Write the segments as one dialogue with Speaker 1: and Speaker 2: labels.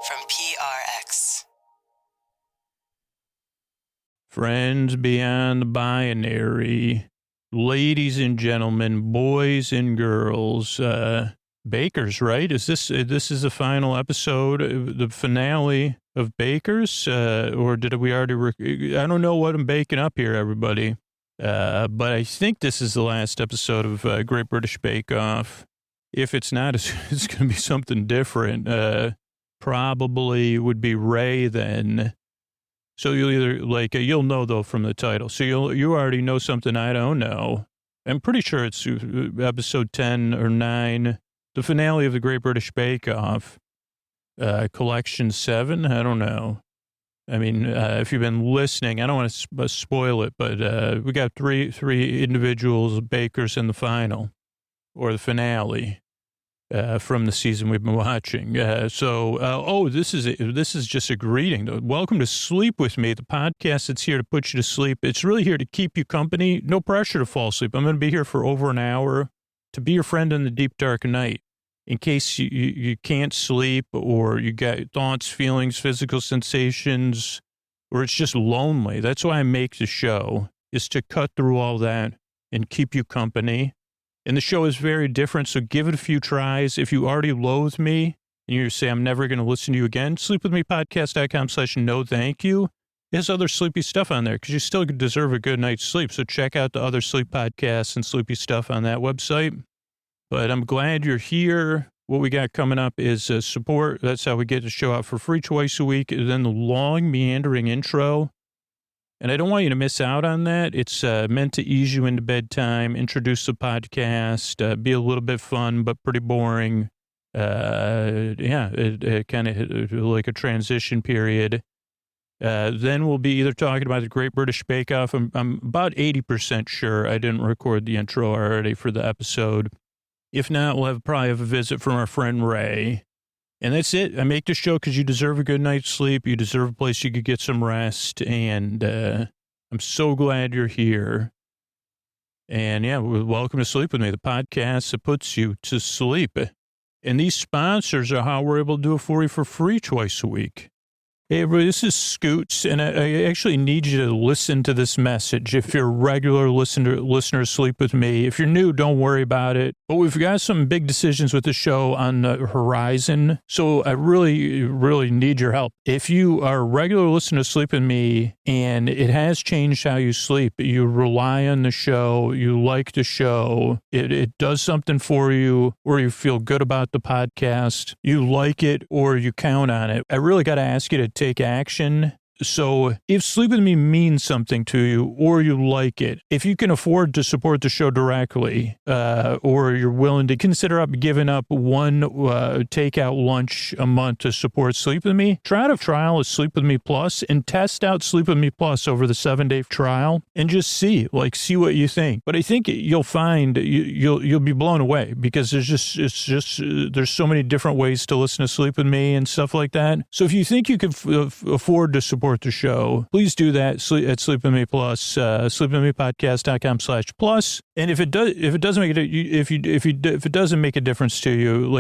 Speaker 1: from PRX.
Speaker 2: Friends beyond the binary, ladies and gentlemen, boys and girls, Bakers, right? Is this is the final episode, the finale of Bakers, or did we already? I don't know what I'm baking up here, everybody, but I think this is the last episode of Great British Bake Off. If it's not, it's going to be something different. Probably would be Ray then. So you'll either you'll know though from the title. So you already know something I don't know. I'm pretty sure it's episode 10 or 9. The finale of the Great British Bake Off, collection 7. I don't know. I mean, if you've been listening, I don't want to spoil it, but we got three individuals, bakers in the final or the finale from the season we've been watching. This is just a greeting though. Welcome to Sleep With Me, the podcast that's here to put you to sleep. It's really here to keep you company. No pressure to fall asleep. I'm going to be here for over an hour to be your friend in the deep dark night. In case you can't sleep or you got thoughts, feelings, physical sensations, or it's just lonely. That's why I make the show, is to cut through all that and keep you company. And the show is very different, so give it a few tries. If you already loathe me and you say, I'm never going to listen to you again, sleepwithmepodcast.com/no thank you. There's other sleepy stuff on there because you still deserve a good night's sleep. So check out the other sleep podcasts and sleepy stuff on that website. But I'm glad you're here. What we got coming up is support. That's how we get the show out for free twice a week. And then the long, meandering intro. And I don't want you to miss out on that. It's meant to ease you into bedtime, introduce the podcast, be a little bit fun, but pretty boring. It kind of like a transition period. Then we'll be either talking about the Great British Bake Off. I'm about 80% sure I didn't record the intro already for the episode. If not, we'll probably have a visit from our friend Ray. And that's it. I make the show because you deserve a good night's sleep. You deserve a place you could get some rest. And I'm so glad you're here. And yeah, welcome to Sleep With Me, the podcast that puts you to sleep. And these sponsors are how we're able to do it for you for free twice a week. Hey, everybody, this is Scoots, and I actually need you to listen to this message. If you're a regular listener, Sleep With Me. If you're new, don't worry about it. But we've got some big decisions with the show on the horizon, so I really, really need your help. If you are a regular listener to Sleep With Me, and it has changed how you sleep, you rely on the show, you like the show, it does something for you, or you feel good about the podcast, you like it, or you count on it, I really got to ask you to take action. So if Sleep With Me means something to you or you like it, if you can afford to support the show directly, or you're willing to consider giving up one takeout lunch a month to support Sleep With Me, try out a trial of Sleep With Me Plus and test out Sleep With Me Plus over the 7-day trial and just see what you think. But I think you'll find you'll be blown away because there's so many different ways to listen to Sleep With Me and stuff like that. So if you think you can afford to support the show, please do that at Sleep With Me Plus, sleepwithmepodcast.com/plus. And if it doesn't make a difference to you,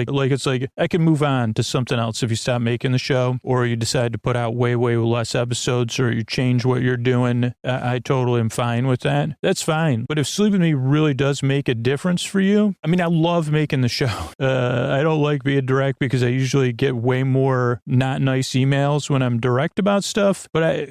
Speaker 2: I can move on to something else if you stop making the show or you decide to put out way less episodes or you change what you're doing, I totally am fine with that. That's fine. But if Sleep With Me really does make a difference for you, I mean, I love making the show. I don't like being direct because I usually get way more not nice emails when I'm direct about stuff. But I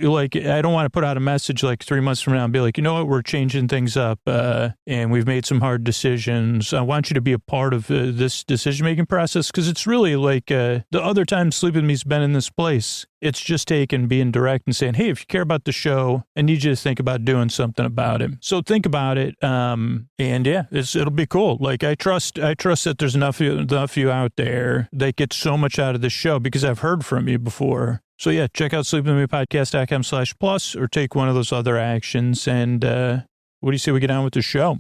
Speaker 2: don't want to put out a message 3 months from now and be like, you know what, we're changing things up and we've made some hard decisions. I want you to be a part of this decision-making process because it's really the other time Sleep With Me's been in this place. It's just being direct and saying, hey, if you care about the show, I need you to think about doing something about it. So think about it. And yeah, it'll be cool. I trust that there's enough of you out there that get so much out of this show because I've heard from you before. So yeah, check out sleepwithmepodcast.com/plus or take one of those other actions. And what do you say we get on with the show?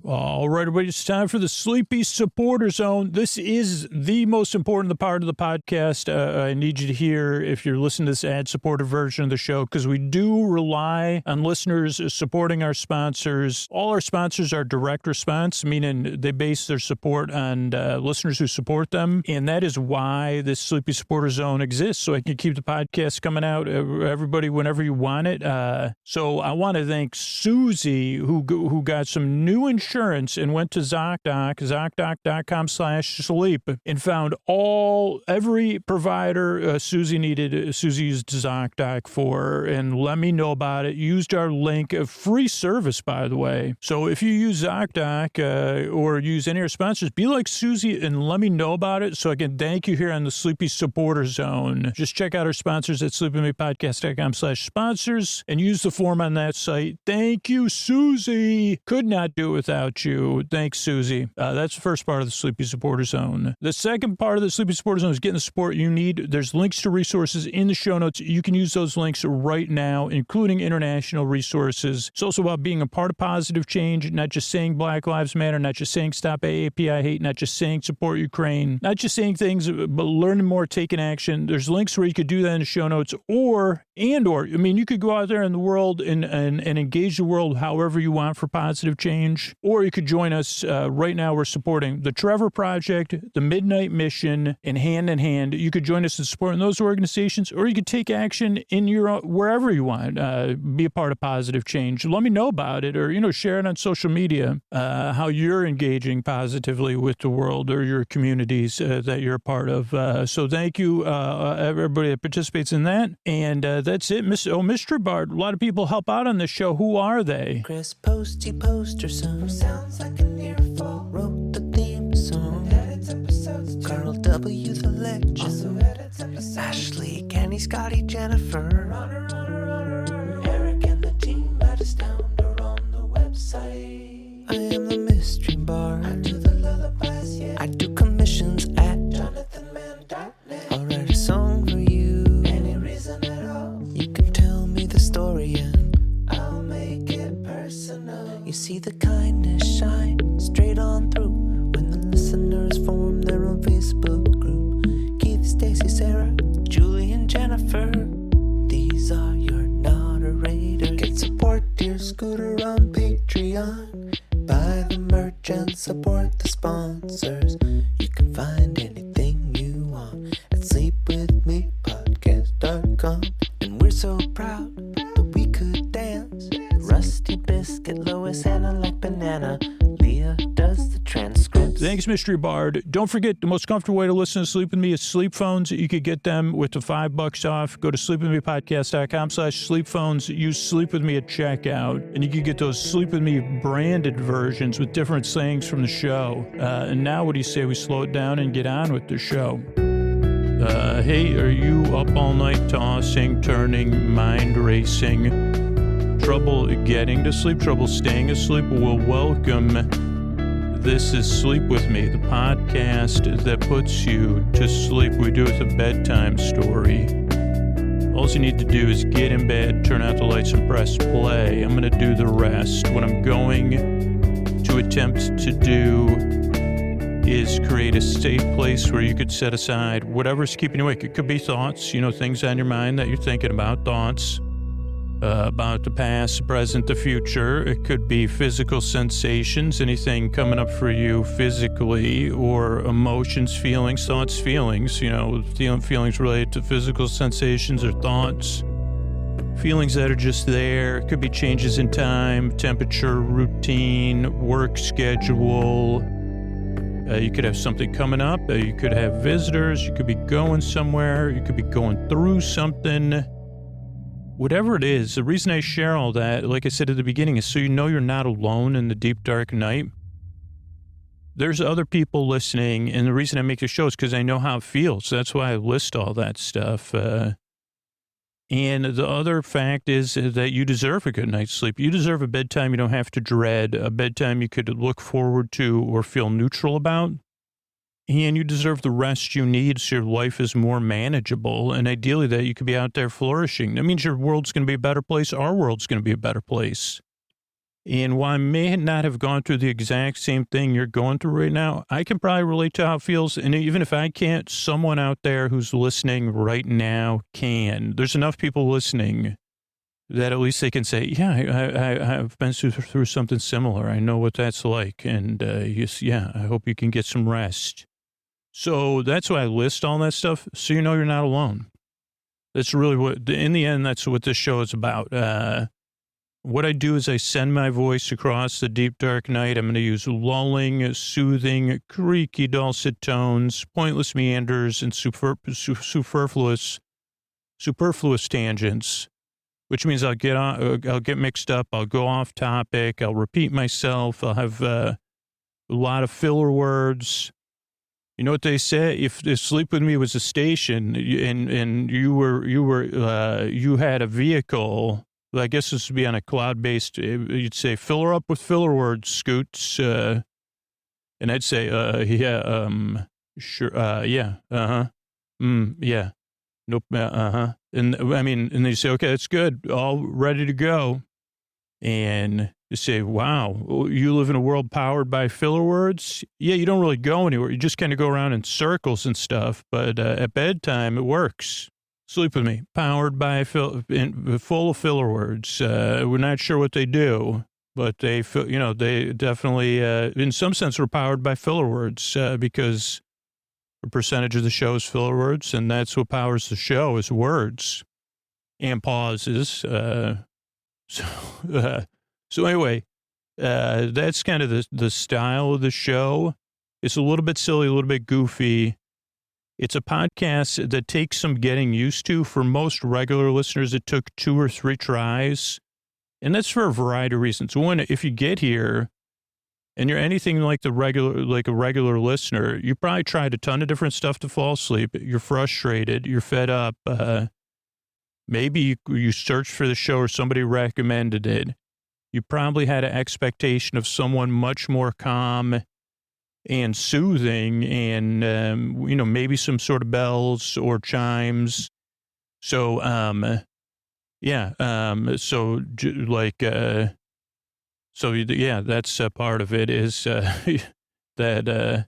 Speaker 2: All right, everybody, it's time for the Sleepy Supporter Zone. This is the most important part of the podcast. I need you to hear if you're listening to this ad-supported version of the show, because we do rely on listeners supporting our sponsors. All our sponsors are direct response, meaning they base their support on listeners who support them, and that is why this Sleepy Supporter Zone exists, so I can keep the podcast coming out, everybody, whenever you want it. So I want to thank Susie, who got some new insurance and went to ZocDoc.com/sleep, and found every provider Susie needed. Susie used ZocDoc for, and let me know about it. Used our link, a free service, by the way. So if you use ZocDoc or use any of our sponsors, be like Susie and let me know about it so I can thank you here on the Sleepy Supporter Zone. Just check out our sponsors at sleepwithmepodcast.com/sponsors and use the form on that site. Thank you, Susie. Could not do it without you. Thanks, Susie. That's the first part of the Sleepy Supporter Zone. The second part of the Sleepy Supporter Zone is getting the support you need. There's links to resources in the show notes. You can use those links right now, including international resources. It's also about being a part of positive change, not just saying Black Lives Matter, not just saying stop AAPI hate, not just saying support Ukraine, not just saying things, but learning more, taking action. There's links where you could do that in the show notes, or you could go out there in the world and engage the world however you want for positive change. Or you could join us. Right now, we're supporting the Trevor Project, the Midnight Mission, and Hand in Hand. You could join us in supporting those organizations, or you could take action in your wherever you want. Be a part of positive change. Let me know about it, or share it on social media. How you're engaging positively with the world or your communities that you're a part of. So thank you, everybody that participates in that. And that's it, Mystery Bard. A lot of people help out on this show. Who are they?
Speaker 3: Chris Posty Posterson sounds like an earful. Wrote the theme song. Edits episodes too. Karl W. the Legend. Also edits episodes. Ashley, Kenny, Scotty, Jennifer. Runner. Eric and the team at Astound are on the website. I am the Mystery Bard. I do the lullabies, yeah. I do commissions at jonathanmann.net. I'll write a song for you. Any reason at all. You can tell me the story and I'll make it personal. You see the kindness shine straight on through when the listeners form their own Facebook group. Keith, Stacy, Sarah, Julie, and Jennifer. These are your moderators. Get support dear Scooter on Patreon. Buy the merch and support the sponsors. You can find anything you want at sleepwithmepodcast.com. And we're so proud that we could dance. Rusty Biscuit, Lois, Hannah like banana. Leah does the transcripts.
Speaker 2: Thanks, Mystery Bard. Don't forget, the most comfortable way to listen to Sleep With Me is sleep phones. You could get them with the $5 off. Go to sleepwithmepodcast.com/sleep phones. Use Sleep With Me at checkout. And you can get those Sleep With Me branded versions with different sayings from the show. And now what do you say we slow it down and get on with the show? Hey, are you up all night tossing, turning, mind racing? Trouble getting to sleep, trouble staying asleep? Well, welcome. This is Sleep With Me, the podcast that puts you to sleep. We do it with a bedtime story. All you need to do is get in bed, turn out the lights, and press play. I'm going to do the rest. What I'm going to attempt to do is create a safe place where you could set aside whatever's keeping you awake. It could be thoughts, things on your mind that you're thinking about, thoughts about the past, the present, the future. It could be physical sensations, anything coming up for you physically, or emotions, feelings, thoughts, feelings, feelings related to physical sensations or thoughts. Feelings that are just there. It could be changes in time, temperature, routine, work schedule. You could have something coming up. You could have visitors. You could be going somewhere. You could be going through something. Whatever it is, the reason I share all that, like I said at the beginning, is so you know you're not alone in the deep, dark night. There's other people listening, and the reason I make the show is because I know how it feels. That's why I list all that stuff. And the other fact is that you deserve a good night's sleep. You deserve a bedtime you don't have to dread, a bedtime you could look forward to or feel neutral about. And you deserve the rest you need so your life is more manageable. And ideally that you could be out there flourishing. That means your world's going to be a better place. Our world's going to be a better place. And while I may not have gone through the exact same thing you're going through right now, I can probably relate to how it feels. And even if I can't, someone out there who's listening right now can. There's enough people listening that at least they can say, yeah, I've been through something similar. I know what that's like. And I hope you can get some rest. So that's why I list all that stuff, so you know you're not alone. That's really what, in the end, that's what this show is about. What I do is I send my voice across the deep, dark night. I'm going to use lulling, soothing, creaky, dulcet tones, pointless meanders, and superfluous tangents, which means I'll get mixed up. I'll go off topic. I'll repeat myself. I'll have a lot of filler words. You know what they say? If Sleep With Me was a station and you had a vehicle, I guess this would be on a cloud-based, you'd say, fill her up with filler words, Scoots. And I'd say, sure, yeah, yeah, nope, And and they say, okay, that's good, all ready to go. And you say, wow, you live in a world powered by filler words? Yeah, you don't really go anywhere. You just kind of go around in circles and stuff. But at bedtime, it works. Sleep With Me, powered by full of filler words. We're not sure what they do, but they definitely, in some sense, are powered by filler words because a percentage of the show is filler words, and that's what powers the show is words and pauses. So anyway, that's kind of the style of the show. It's a little bit silly, a little bit goofy. It's a podcast that takes some getting used to. For most regular listeners, it took 2 or 3 tries. And that's for a variety of reasons. One, if you get here and you're anything like a regular listener, you probably tried a ton of different stuff to fall asleep. You're frustrated. You're fed up. Maybe you searched for the show or somebody recommended it. You probably had an expectation of someone much more calm and soothing and, maybe some sort of bells or chimes. So, that's a part of it is that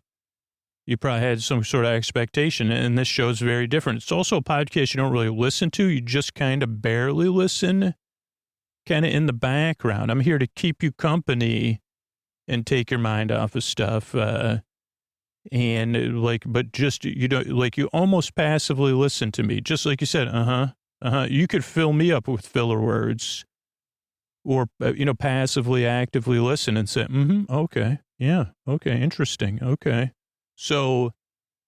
Speaker 2: you probably had some sort of expectation, and this show's very different. It's also a podcast you don't really listen to. You just kind of barely listen, kind of in the background. I'm here to keep you company and take your mind off of stuff. But just, you almost passively listen to me, just like you said, you could fill me up with filler words or, passively, actively listen and say, okay, yeah, okay, interesting, okay. So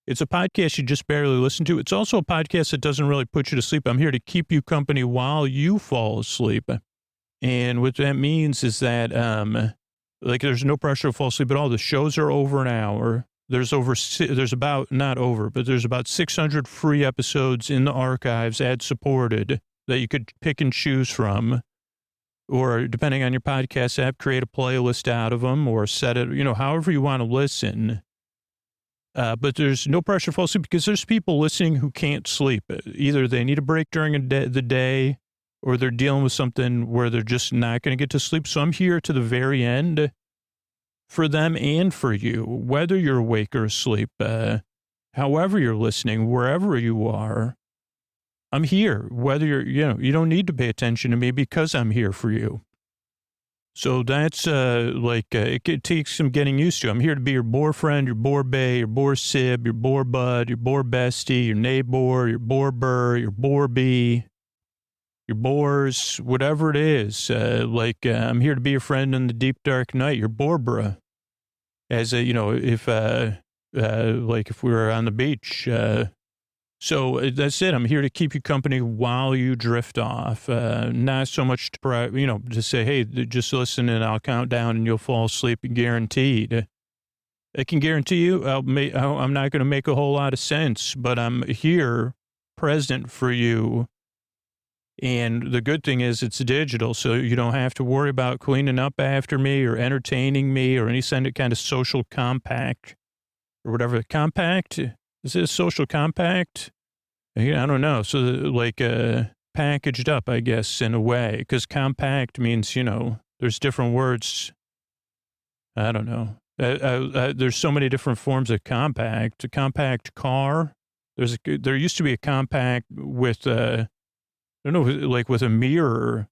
Speaker 2: it's a podcast you just barely listen to. It's also a podcast that doesn't really put you to sleep. I'm here to keep you company while you fall asleep. And what that means is that, there's no pressure to fall asleep at all. The shows are over an hour. There's about 600 free episodes in the archives, ad supported, that you could pick and choose from. Or depending on your podcast app, create a playlist out of them or set it, however you want to listen. But there's no pressure to fall asleep because there's people listening who can't sleep. Either they need a break during the day or they're dealing with something where they're just not going to get to sleep. So I'm here to the very end for them and for you, whether you're awake or asleep, however you're listening, wherever you are. I'm here, whether you don't need to pay attention to me because I'm here for you. So that's it takes some getting used to. I'm here to be your boyfriend, your boy-bae, your boy-sib, your boy-bud, your boy-bestie, your neighbor, your boy-burr, your boy-bee, your boars, whatever it is. I'm here to be your friend in the deep, dark night, your Barbara. As if we were on the beach. So that's it. I'm here to keep you company while you drift off. Not so much to say, hey, just listen and I'll count down and you'll fall asleep, guaranteed. I can guarantee you I'm not going to make a whole lot of sense, but I'm here present for you. And the good thing is it's digital, so you don't have to worry about cleaning up after me or entertaining me or any kind of social compact or whatever. Compact? Is it a social compact? I don't know. So packaged up, I guess, in a way, because compact means, There's different words. I don't know. There's so many different forms of compact. A compact car. There used to be a compact with, I don't know, like with a mirror.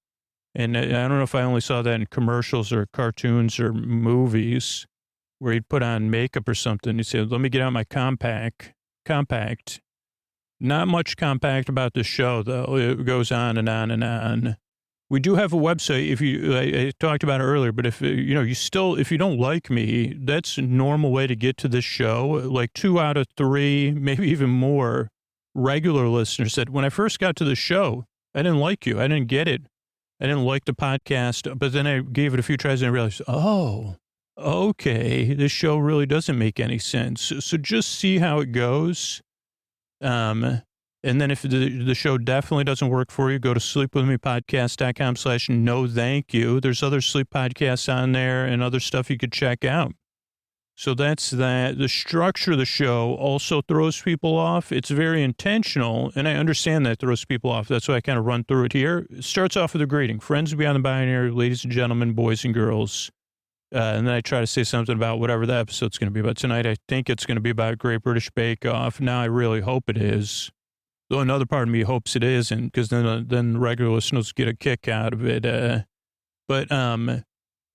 Speaker 2: And I don't know if I only saw that in commercials or cartoons or movies where he'd put on makeup or something. He'd say, let me get out my compact. Not much compact about the show, though. It goes on and on and on. We do have a website. I talked about it earlier, but if you don't like me, that's a normal way to get to this show. Like 2 out of 3, maybe even more regular listeners said, when I first got to the show, I didn't like you. I didn't get it. I didn't like the podcast, but then I gave it a few tries and I realized, oh, okay, this show really doesn't make any sense. So just see how it goes. And then if the show definitely doesn't work for you, go to sleepwithmepodcast.com/no thank you. There's other sleep podcasts on there and other stuff you could check out. So that's that. The structure of the show also throws people off. It's very intentional, and I understand that throws people off. That's why I kind of run through it here. It starts off with a greeting. Friends beyond the binary, ladies and gentlemen, boys and girls. And then I try to say something about whatever the episode's going to be about. Tonight, I think it's going to be about Great British Bake Off. Now, I really hope it is. Though another part of me hopes it isn't, because then regular listeners get a kick out of it. But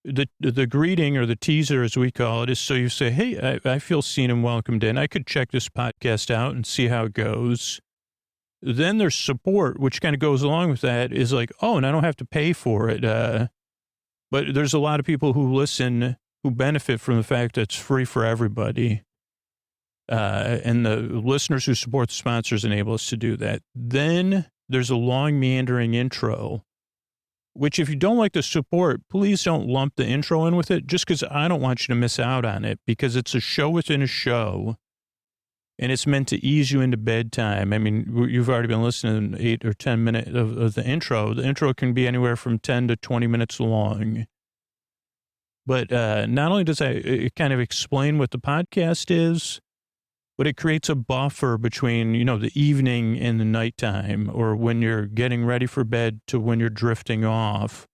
Speaker 2: the greeting, or the teaser as we call it, is so you say, hey, I feel seen and welcomed in. I could check this podcast out and see how it goes. Then there's support, which kind of goes along with that, is like, oh, and I don't have to pay for it. But there's a lot of people who listen who benefit from the fact that it's free for everybody. And the listeners who support the sponsors enable us to do that. Then there's a long meandering intro, which if you don't like the support, please don't lump the intro in with it, just because I don't want you to miss out on it, because it's a show within a show and it's meant to ease you into bedtime. I mean, you've already been listening to 8 or 10 minutes of the intro. The intro can be anywhere from 10 to 20 minutes long. But not only does it kind of explain what the podcast is, but it creates a buffer between, the evening and the nighttime, or when you're getting ready for bed to when you're drifting off.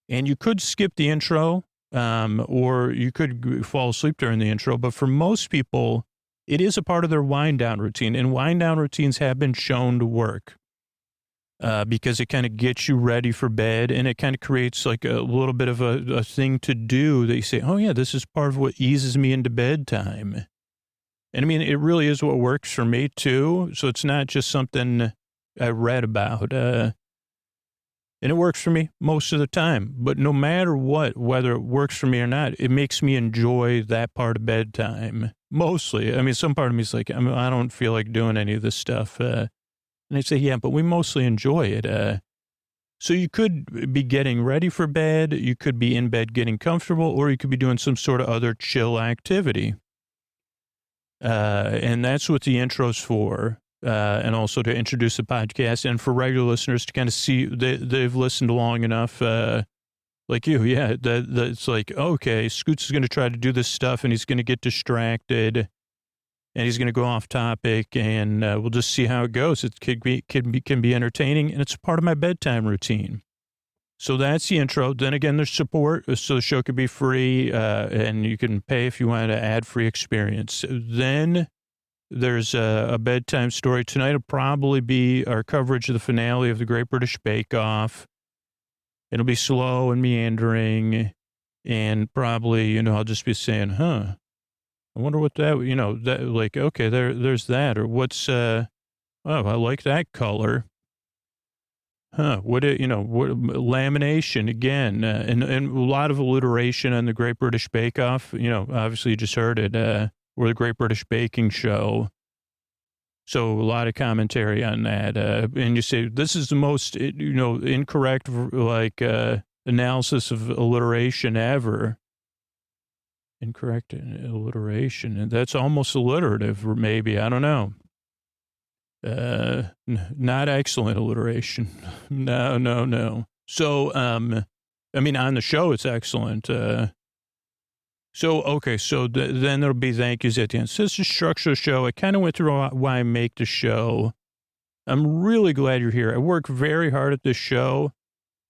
Speaker 2: And you could skip the intro, or you could fall asleep during the intro. But for most people, it is a part of their wind down routine. And wind down routines have been shown to work because it kind of gets you ready for bed, and it kind of creates like a little bit of a thing to do that you say, oh yeah, this is part of what eases me into bedtime. And I mean, it really is what works for me too. So it's not just something I read about. And it works for me most of the time. But no matter what, whether it works for me or not, it makes me enjoy that part of bedtime. Mostly. I mean, some part of me is like, I don't feel like doing any of this stuff. And I say, yeah, but we mostly enjoy it. So you could be getting ready for bed. You could be in bed getting comfortable, or you could be doing some sort of other chill activity. And that's what the intro's for, and also to introduce the podcast, and for regular listeners to kind of see they've listened long enough, like you, yeah, it's like, okay, Scoots is going to try to do this stuff, and he's going to get distracted, and he's going to go off topic, and we'll just see how it goes. It can be entertaining, and it's part of my bedtime routine. So that's the intro. Then again, there's support, so the show could be free, and you can pay if you want an ad-free experience. Then there's a bedtime story. Tonight will probably be our coverage of the finale of the Great British Bake Off. It'll be slow and meandering, and probably, I'll just be saying, I wonder what that, that, like, okay, there's that, or what's, oh, I like that color. What lamination again, and a lot of alliteration on the Great British Bake Off. Obviously you just heard it, or the Great British Baking Show. So a lot of commentary on that. And you say, this is the most, incorrect, analysis of alliteration ever. Incorrect alliteration. And that's almost alliterative, maybe. I don't know. Not excellent alliteration. No. So, I mean, on the show, it's excellent. Then there'll be thank yous at the end. So this is structure of the show. I kind of went through why I make the show. I'm really glad you're here. I work very hard at this show.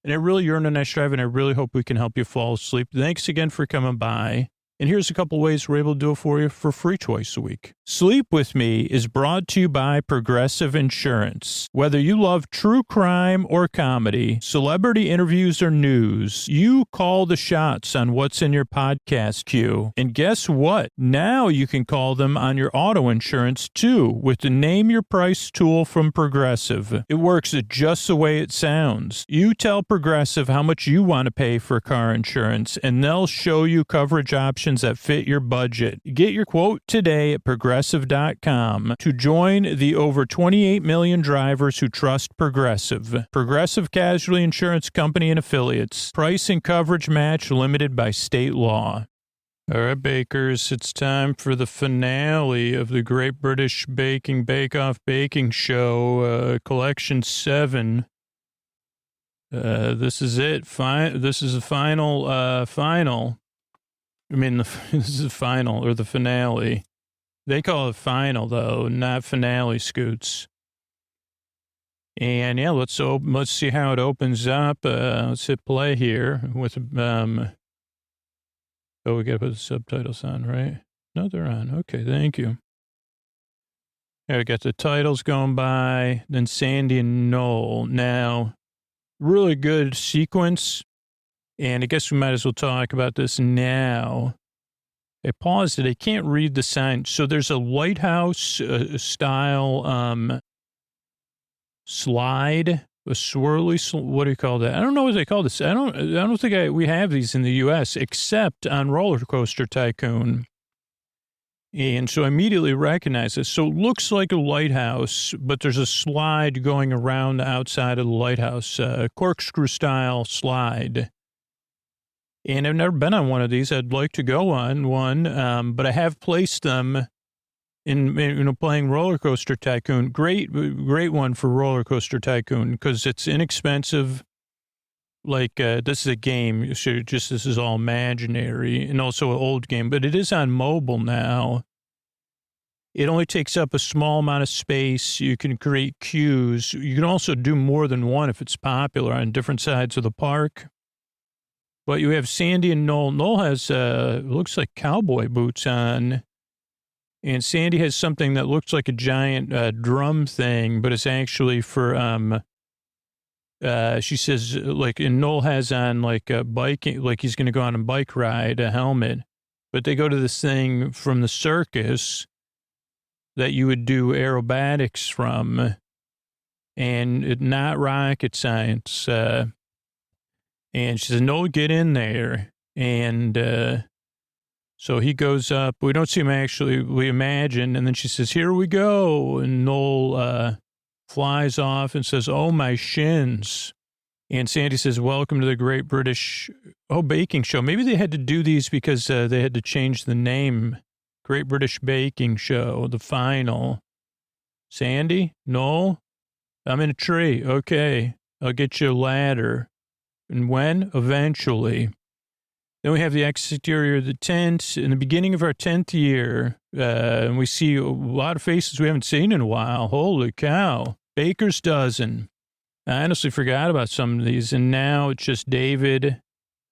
Speaker 2: And you're in a nice drive, and I really hope we can help you fall asleep. Thanks again for coming by. And here's a couple ways we're able to do it for you for free twice a week. Sleep With Me is brought to you by Progressive Insurance. Whether you love true crime or comedy, celebrity interviews or news, you call the shots on what's in your podcast queue. And guess what? Now you can call them on your auto insurance too with the Name Your Price tool from Progressive. It works just the way it sounds. You tell Progressive how much you want to pay for car insurance, and they'll show you coverage options that fit your budget. Get your quote today at Progressive.com to join the over 28 million drivers who trust Progressive. Progressive Casualty Insurance Company and Affiliates. Price and coverage match limited by state law. All right, bakers, it's time for the finale of the Great British Baking Bake-Off Baking Show, Collection 7. This is it. This is the final. I mean, this is the final or the finale. They call it final, though, not finale, Scoots. And yeah, let's see how it opens up. Let's hit play here with we got to put the subtitles on, right? No, they're on. Okay, thank you. Yeah, we got the titles going by, then Sandy and Noel. Now, really good sequence. And I guess we might as well talk about this now. I paused it. I can't read the sign. So there's a lighthouse style slide, a swirly. What do you call that? I don't know what they call this. I don't think we have these in the U.S. except on Roller Coaster Tycoon. And so I immediately recognize this. So it looks like a lighthouse, but there's a slide going around the outside of the lighthouse, corkscrew style slide. And I've never been on one of these. I'd like to go on one, but I have placed them in playing Roller Coaster Tycoon. Great one for Roller Coaster Tycoon because it's inexpensive. Like this is a game, so this is all imaginary, and also an old game, but it is on mobile now. It only takes up a small amount of space. You can create queues. You can also do more than one if it's popular on different sides of the park. But you have Sandy and Noel. Noel has, looks like cowboy boots on. And Sandy has something that looks like a giant drum thing, but it's actually for, she says, like, and Noel has on like a biking, like he's going to go on a bike ride, a helmet. But they go to this thing from the circus that you would do aerobatics from. And not rocket science. And she says, "No, get in there." And so he goes up. We don't see him actually, we imagine. And then she says, "Here we go." And Noel flies off and says, "Oh, my shins." And Sandy says, "Welcome to the Great British Baking Show." Maybe they had to do these because they had to change the name. Great British Baking Show, the final. Sandy? Noel? I'm in a tree. Okay. I'll get you a ladder. And when? Eventually. Then we have the exterior of the tent in the beginning of our 10th year. And we see a lot of faces we haven't seen in a while. Holy cow. Baker's dozen. I honestly forgot about some of these. And now it's just David,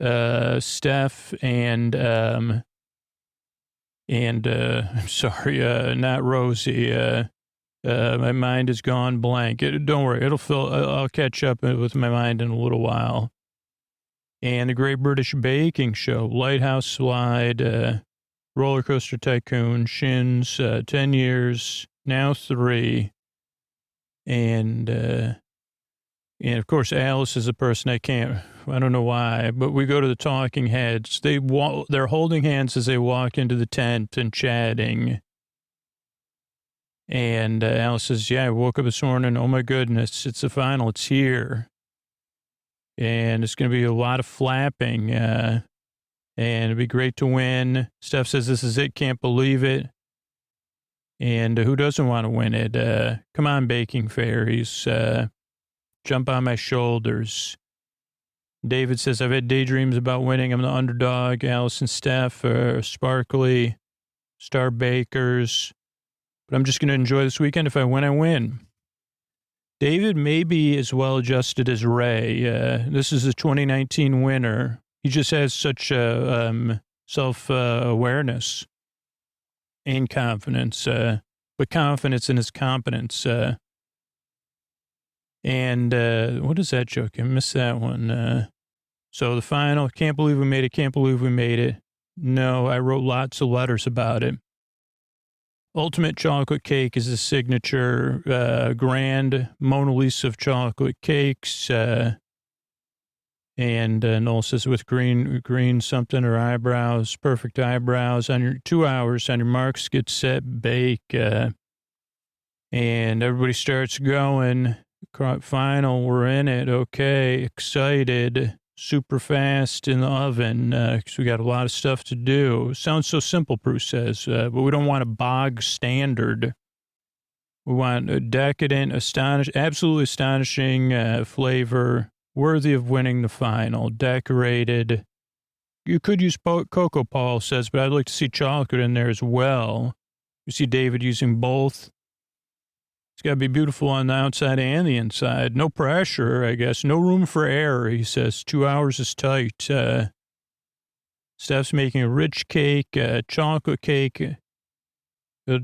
Speaker 2: Steph, and I'm sorry, not Rosie. My mind has gone blank. Don't worry. I'll catch up with my mind in a little while. And the Great British Baking Show, Lighthouse Slide, Roller Coaster Tycoon, Shins, 10 years, now 3. And of course, Alice is a person I don't know why, but we go to the talking heads. They're holding hands as they walk into the tent and chatting. And Alice says, "Yeah, I woke up this morning. Oh my goodness, it's the final. It's here. And it's going to be a lot of flapping, and it'd be great to win." Steph says, "This is it. Can't believe it." And who doesn't want to win it? Come on, baking fairies. Jump on my shoulders. David says, "I've had daydreams about winning. I'm the underdog." Alice and Steph are sparkly star bakers. But I'm just going to enjoy this weekend. If I win, I win. David may be as well adjusted as Ray. This is a 2019 winner. He just has such self-awareness and confidence, but confidence in his competence. And what is that joke? I missed that one. So the final, can't believe we made it, can't believe we made it. No, I wrote lots of letters about it. Ultimate chocolate cake is the signature grand Mona Lisa of chocolate cakes. And Noel says with green something or eyebrows, perfect eyebrows on your 2 hours on your marks, get set, bake. And everybody starts going. Final, we're in it. Okay, excited. Super fast in the oven because we got a lot of stuff to do. Sounds so simple, Bruce says, but we don't want a bog standard. We want a decadent, absolutely astonishing flavor, worthy of winning the final, decorated. You could use cocoa, Paul says, but I'd like to see chocolate in there as well. You see David using both. It's got to be beautiful on the outside and the inside. No pressure, I guess. No room for error, he says. 2 hours is tight. Steph's making a rich cake, chocolate cake. It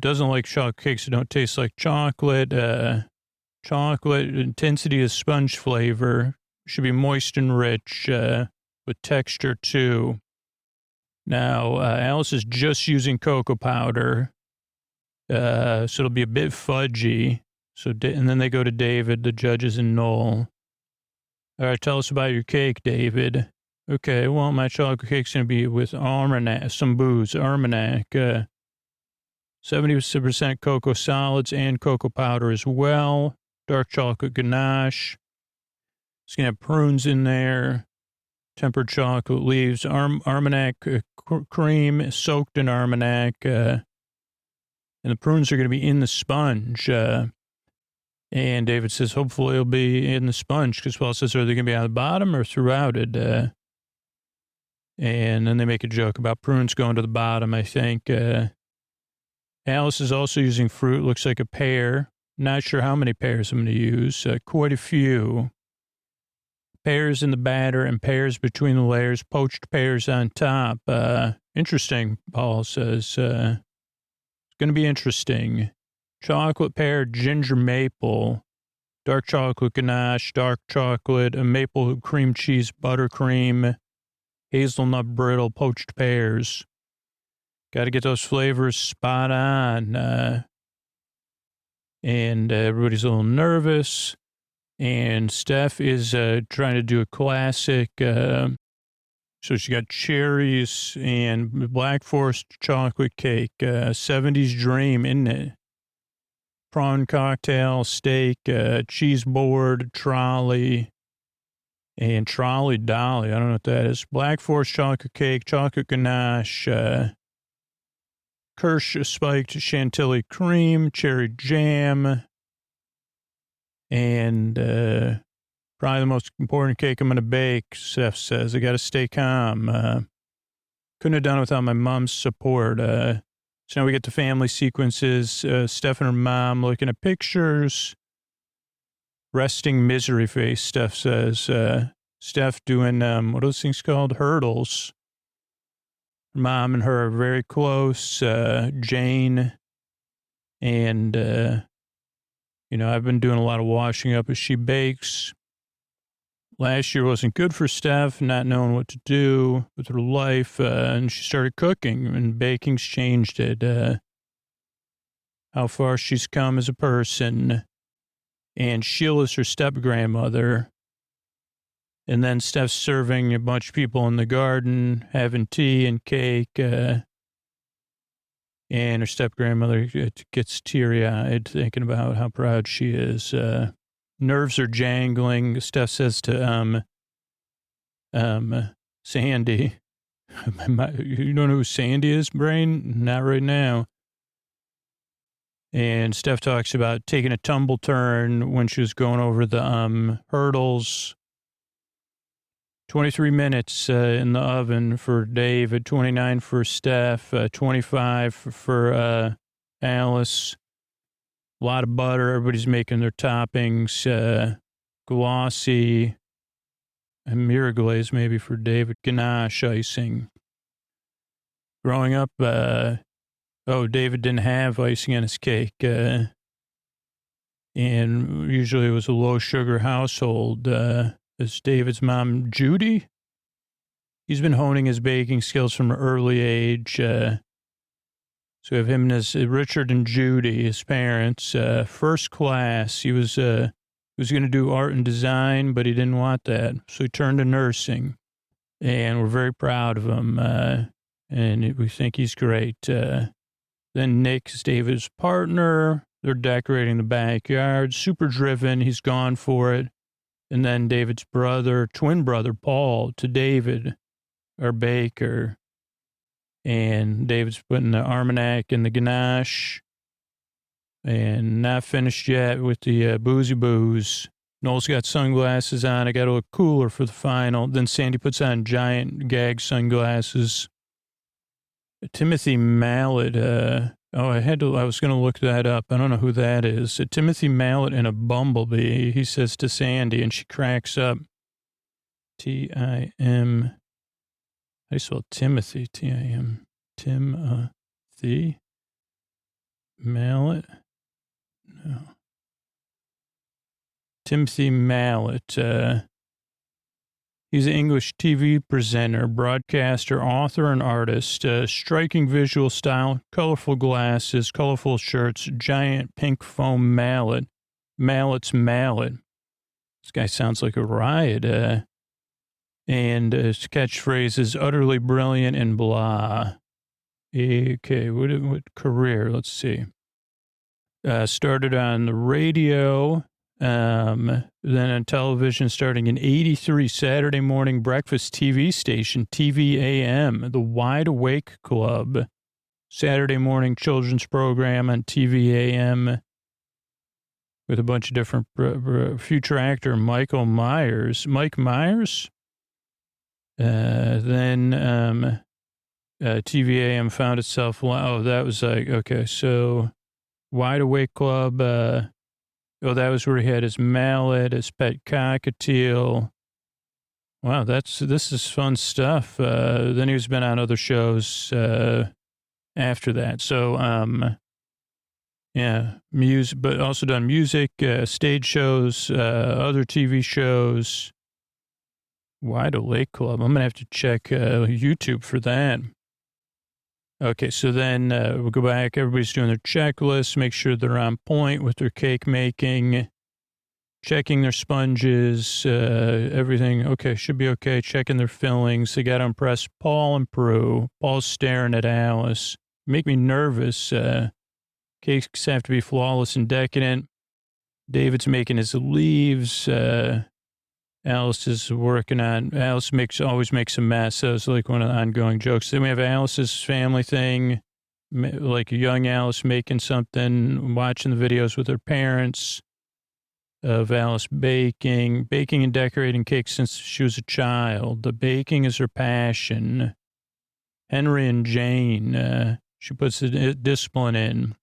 Speaker 2: doesn't like chocolate cakes that don't taste like chocolate. Chocolate, intensity of sponge flavor. Should be moist and rich with texture, too. Now, Alice is just using cocoa powder. So it'll be a bit fudgy. And then they go to David, the judges, and Noel. All right, tell us about your cake, David. Okay, well, my chocolate cake's going to be with Armagnac, some booze, Armagnac, 70% cocoa solids and cocoa powder as well. Dark chocolate ganache. It's going to have prunes in there. Tempered chocolate leaves, Armagnac cream soaked in Armagnac. And the prunes are going to be in the sponge. And David says, hopefully it'll be in the sponge, because Paul says, are they going to be on the bottom or throughout it? And then they make a joke about prunes going to the bottom, I think. Alice is also using fruit. Looks like a pear. Not sure how many pears I'm going to use. Quite a few. Pears in the batter and pears between the layers. Poached pears on top. Interesting, Paul says. It's going to be interesting. Chocolate pear, ginger maple, dark chocolate ganache, dark chocolate, a maple cream cheese, buttercream, hazelnut brittle, poached pears. Got to get those flavors spot on. And everybody's a little nervous. And Steph is trying to do a classic. So she got cherries and Black Forest chocolate cake, 70s dream, isn't it? Prawn cocktail, steak, cheese board, trolley, and trolley dolly. I don't know what that is. Black Forest chocolate cake, chocolate ganache, Kirsch spiked chantilly cream, cherry jam, and probably the most important cake I'm going to bake, Steph says. I got to stay calm. Couldn't have done it without my mom's support. So now we get the family sequences. Steph and her mom looking at pictures. Resting misery face, Steph says. Steph doing, what are those things called? Hurdles. Her mom and her are very close. Jane. And, I've been doing a lot of washing up as she bakes. Last year wasn't good for Steph, not knowing what to do with her life, and she started cooking, and baking's changed it. How far she's come as a person. And Sheila's her step-grandmother. And then Steph's serving a bunch of people in the garden, having tea and cake. And her step-grandmother gets teary-eyed thinking about how proud she is. Nerves are jangling. Steph says to Sandy, you don't know who Sandy is, Brain? Not right now. And Steph talks about taking a tumble turn when she was going over the hurdles. 23 minutes in the oven for Dave, 29 for Steph, 25 for Alice. A lot of butter. Everybody's making their toppings. Glossy. And Miraglaze maybe for David. Ganache icing. Growing up, David didn't have icing on his cake. And usually it was a low sugar household. It's David's mom, Judy. He's been honing his baking skills from an early age. So we have him and his Richard and Judy, his parents. First class. He was going to do art and design, but he didn't want that. So he turned to nursing. And we're very proud of him. And we think he's great. Then Nick is David's partner. They're decorating the backyard. Super driven. He's gone for it. And then David's brother, twin brother, Paul, to David, our baker. And David's putting the Armagnac in the ganache. And not finished yet with the boozy booze. Noel's got sunglasses on. I got to look cooler for the final. Then Sandy puts on giant gag sunglasses. Timothy Mallet. I was going to look that up. I don't know who that is. Timothy Mallet in a bumblebee. He says to Sandy, and she cracks up. T-I-M. How do you spell Timothy? T-I-M. Timothy Mallet. No. Timothy Mallet. He's an English TV presenter, broadcaster, author, and artist. Striking visual style, colorful glasses, colorful shirts, giant pink foam mallet. Mallet's mallet. This guy sounds like a riot. And his catchphrase is utterly brilliant and blah. Okay, what career? Let's see. Started on the radio. Then on television starting in 83, Saturday morning breakfast TV station, TVAM, the Wide Awake Club, Saturday morning children's program on TVAM with a bunch of different future actor Mike Myers. Then TVAM found itself, that was like, okay, so Wide Awake Club, that was where he had his mallet, his pet cockatiel. Wow, this is fun stuff. Then he's been on other shows after that. So, music, but also done music, stage shows, other TV shows. Wide Awake Club. I'm going to have to check YouTube for that. Okay, so then we'll go back. Everybody's doing their checklist, make sure they're on point with their cake making, checking their sponges, everything. Okay, should be okay. Checking their fillings. They got to impress Paul and Prue. Paul's staring at Alice. Make me nervous. Cakes have to be flawless and decadent. David's making his leaves. Alice is working on, Alice always makes a mess. That was like one of the ongoing jokes. Then we have Alice's family thing, like young Alice making something, watching the videos with her parents of Alice baking and decorating cakes since she was a child. The baking is her passion. Henry and Jane, she puts the discipline in.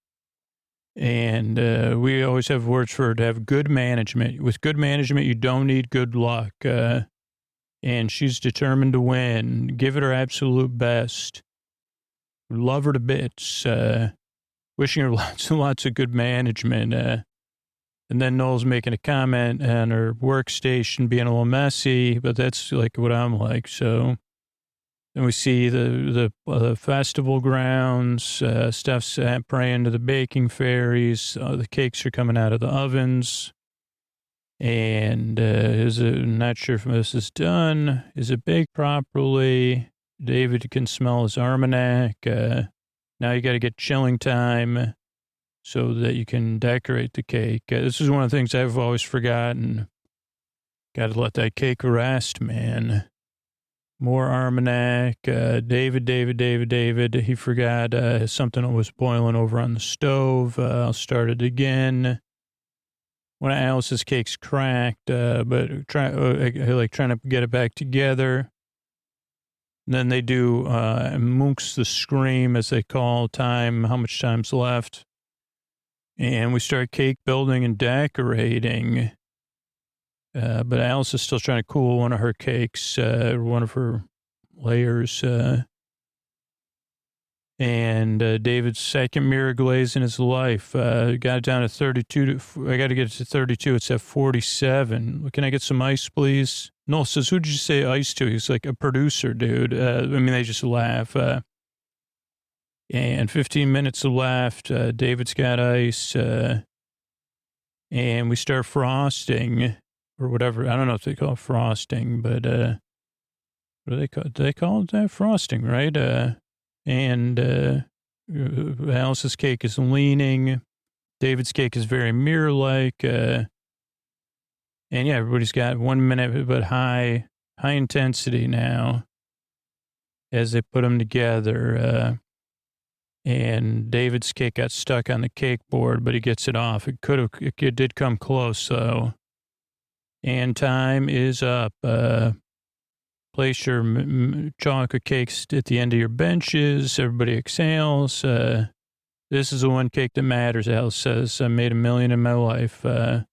Speaker 2: And we always have words for her to have good management. With good management, you don't need good luck. And she's determined to win. Give it her absolute best. Love her to bits. Wishing her lots and lots of good management. And then Noel's making a comment on her workstation being a little messy, but that's like what I'm like. So then we see the festival grounds, Steph's praying to the baking fairies. The cakes are coming out of the ovens. And not sure if this is done. Is it baked properly? David can smell his Armagnac. Now you got to get chilling time so that you can decorate the cake. This is one of the things I've always forgotten. Got to let that cake rest, man. More Armagnac, David. He forgot something that was boiling over on the stove. I'll start it again. One of Alice's cakes cracked, but trying to get it back together. And then they do Munch's the Scream, as they call time, how much time's left. And we start cake building and decorating. But Alice is still trying to cool one of her cakes, one of her layers. And David's second mirror glaze in his life. Got it down to 32. I got to get it to 32. It's at 47. Can I get some ice, please? Noel says, who did you say ice to? He's like, a producer, dude. I mean, they just laugh. And 15 minutes left. David's got ice. And we start frosting or whatever. I don't know if they call it frosting, but what do they call it? Do they call it that? Frosting, right? And Alice's cake is leaning. David's cake is very mirror-like. And yeah, everybody's got 1 minute, but high intensity now as they put them together. And David's cake got stuck on the cake board, but he gets it off. It did come close though. And time is up. Place your chocolate cakes at the end of your benches. Everybody exhales. This is the one cake that matters, Alice says. I made $1 million in my life. Then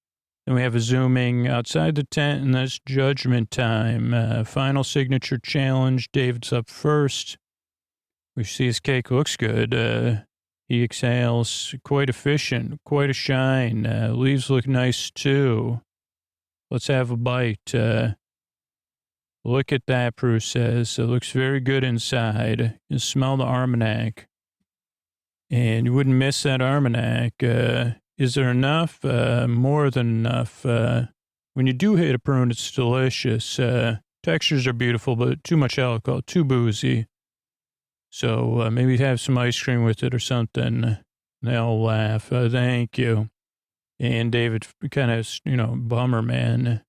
Speaker 2: we have a zooming outside the tent, and that's judgment time. Final signature challenge. David's up first. We see his cake looks good. He exhales. Quite efficient. Quite a shine. Leaves look nice, too. Let's have a bite. Look at that, Prue says. It looks very good inside. You smell the almanac. And you wouldn't miss that almanac. Is there enough? More than enough. When you do hit a prune, it's delicious. Textures are beautiful, but too much alcohol, too boozy. So maybe have some ice cream with it or something. They all laugh. Thank you. And David kind of, bummer, man.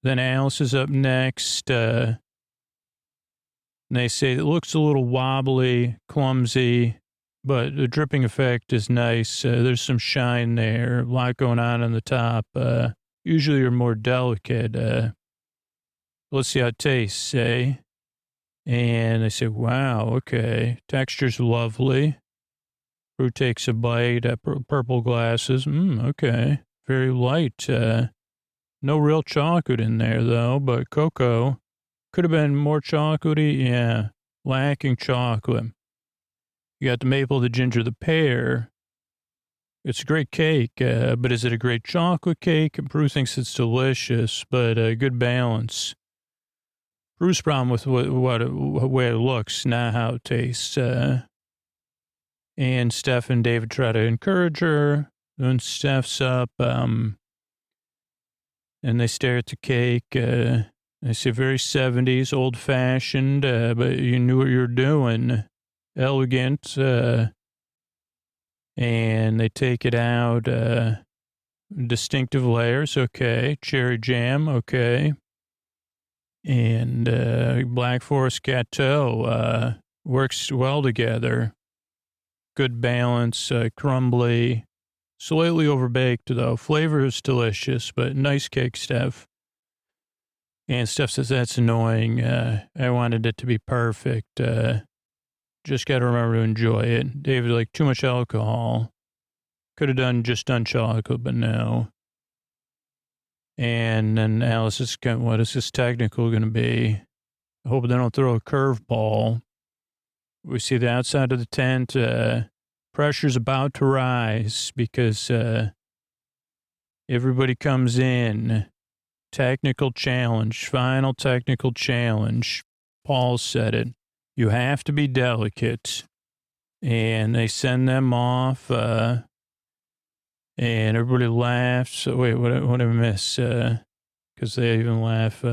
Speaker 2: Then Alice is up next. And they say it looks a little wobbly, clumsy, but the dripping effect is nice. There's some shine there, a lot going on the top. Usually you're more delicate. Let's see how it tastes, eh? And they say, wow, okay. Texture's lovely. Fruit takes a bite, purple glasses. Okay. Very light. No real chocolate in there, though, but cocoa could have been more chocolatey. Yeah, lacking chocolate. You got the maple, the ginger, the pear. It's a great cake, but is it a great chocolate cake? Prue thinks it's delicious, but a good balance. Prue's problem with what way it looks, not how it tastes. And Steph and David try to encourage her. Then Steph's up. And they stare at the cake. They say very 70s, old-fashioned, but you knew what you were doing. Elegant. And they take it out. Distinctive layers, okay. Cherry jam, okay. And Black Forest Gâteau works well together. Good balance, crumbly. Slightly overbaked, though. Flavor is delicious, but nice cake, Steph. And Steph says, that's annoying. I wanted it to be perfect. Just got to remember to enjoy it. David, like, too much alcohol. Could have just done chocolate, but no. And then Alice is, what is this technical going to be? I hope they don't throw a curveball. We see the outside of the tent. Pressure's about to rise because everybody comes in. Technical challenge, final technical challenge. Paul said it. You have to be delicate. And they send them off. And everybody laughs. Wait, what did I miss? Because they even laugh.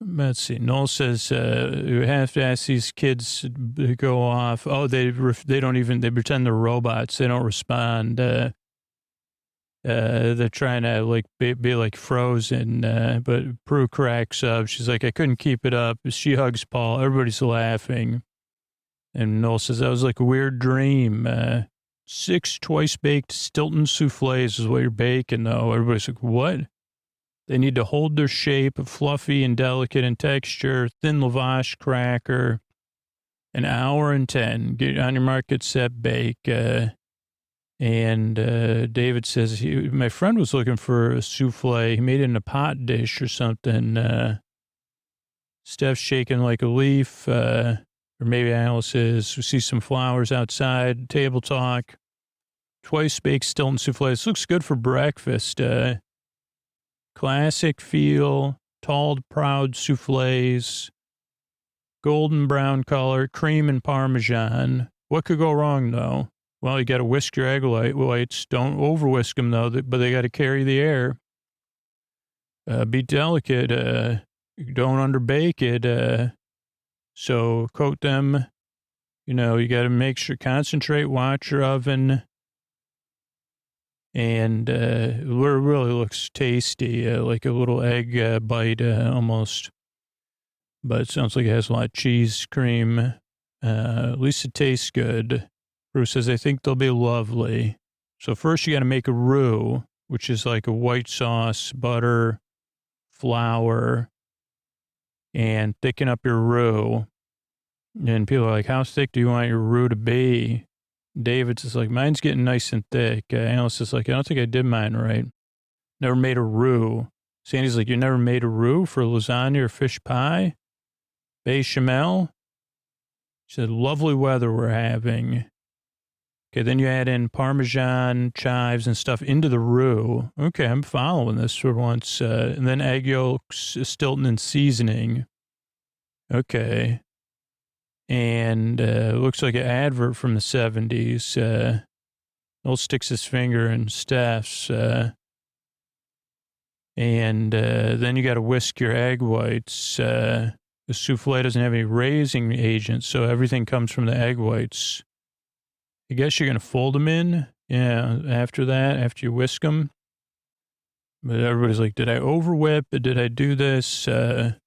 Speaker 2: Let's see. Noel says you have to ask these kids to go off. Oh, they don't even, they pretend they're robots. They don't respond. They're trying to like be like frozen. But Prue cracks up. She's like, I couldn't keep it up. She hugs Paul. Everybody's laughing. And Noel says, that was like a weird dream. 6 twice-baked Stilton souffles is what you're baking, though. Everybody's like, what? They need to hold their shape, fluffy and delicate in texture, thin lavash cracker, 1 hour and 10. Get on your mark, get set, bake. And David says, my friend was looking for a souffle. He made it in a pot dish or something. Steph's shaking like a leaf. Or maybe Alice is. We see some flowers outside. Table talk. Twice baked Stilton souffle. This looks good for breakfast. Classic feel. Tall, proud souffles. Golden brown color. Cream and Parmesan. What could go wrong, though? Well, you got to whisk your egg whites. Don't over whisk them, though, but they got to carry the air. Be delicate. Don't underbake it. So coat them. You got to make sure, concentrate, watch your oven. And it really looks tasty, like a little egg bite almost. But it sounds like it has a lot of cheese, cream. At least it tastes good. Bruce says, I think they'll be lovely. So first you got to make a roux, which is like a white sauce, butter, flour, and thicken up your roux. And people are like, how thick do you want your roux to be? David's just like, mine's getting nice and thick. Alice is like, I don't think I did mine right. Never made a roux. Sandy's like, you never made a roux for lasagna or fish pie? Bechamel? She said, lovely weather we're having. Okay, then you add in Parmesan, chives, and stuff into the roux. Okay, I'm following this for once. And then egg yolks, Stilton, and seasoning. Okay. And it looks like an advert from the 70s. Noel sticks his finger in Steph's. And then you got to whisk your egg whites. The souffle doesn't have any raising agent, so everything comes from the egg whites. I guess you're going to fold them in, after that, after you whisk them. But everybody's like, did I overwhip? Did I do this? And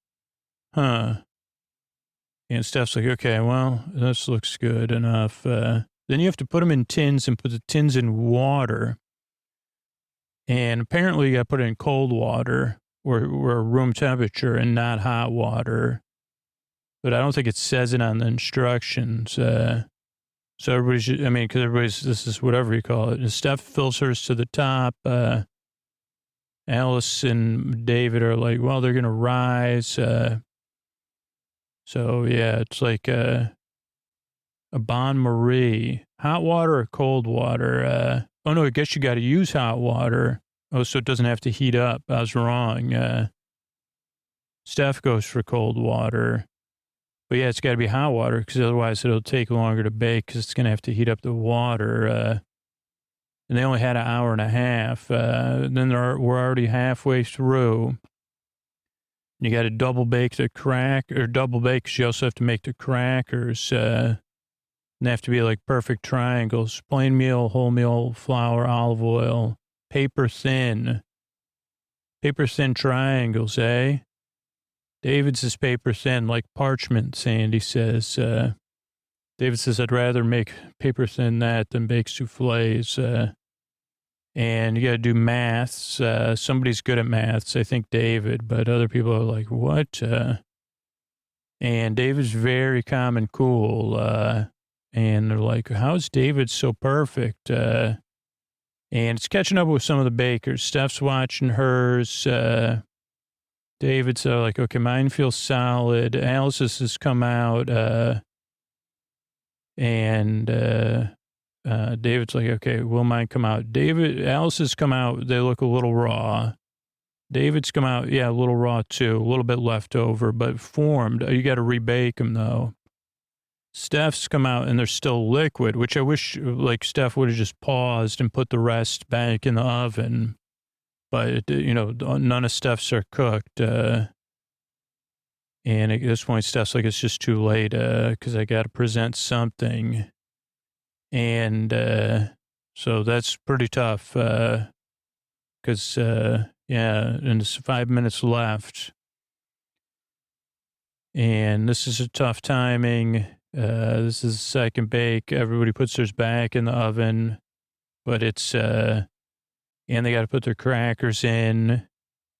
Speaker 2: Steph's like, okay, well, this looks good enough. Then you have to put them in tins and put the tins in water. And apparently you got to put it in cold water or room temperature and not hot water. But I don't think it says it on the instructions. So everybody should, because this is whatever you call it. And Steph fills hers to the top. Alice and David are like, well, they're going to rise. So, yeah, it's like a Bon Marie. Hot water or cold water? Oh, no, I guess you got to use hot water. Oh, so it doesn't have to heat up. I was wrong. Steph goes for cold water. But yeah, it's got to be hot water because otherwise it'll take longer to bake because it's going to have to heat up the water. And they only had an hour and a half. Then we're already halfway through. You got to double bake double bake because you also have to make the crackers. They have to be like perfect triangles. Plain meal, wholemeal flour, olive oil, paper thin triangles, eh? David's is paper thin, like parchment, Sandy says. David says, I'd rather make paper thin that than bake souffles. And you got to do maths. Somebody's good at maths, I think David, but other people are like, what? And David's very calm and cool. And they're like, how's David so perfect? And it's catching up with some of the bakers. Steph's watching hers. David's like, okay, mine feels solid. Alice's has come out. And David's like, okay, will mine come out? Alice's come out. They look a little raw. David's come out. Yeah, a little raw too. A little bit left over, but formed. You got to rebake them though. Steph's come out and they're still liquid, which I wish like Steph would have just paused and put the rest back in the oven. But, none of Steph's are cooked. And at this point, Steph's like, it's just too late because I got to present something. And so that's pretty tough because, and it's 5 minutes left. And this is a tough timing. This is the second bake. Everybody puts theirs back in the oven, but it's... and they got to put their crackers in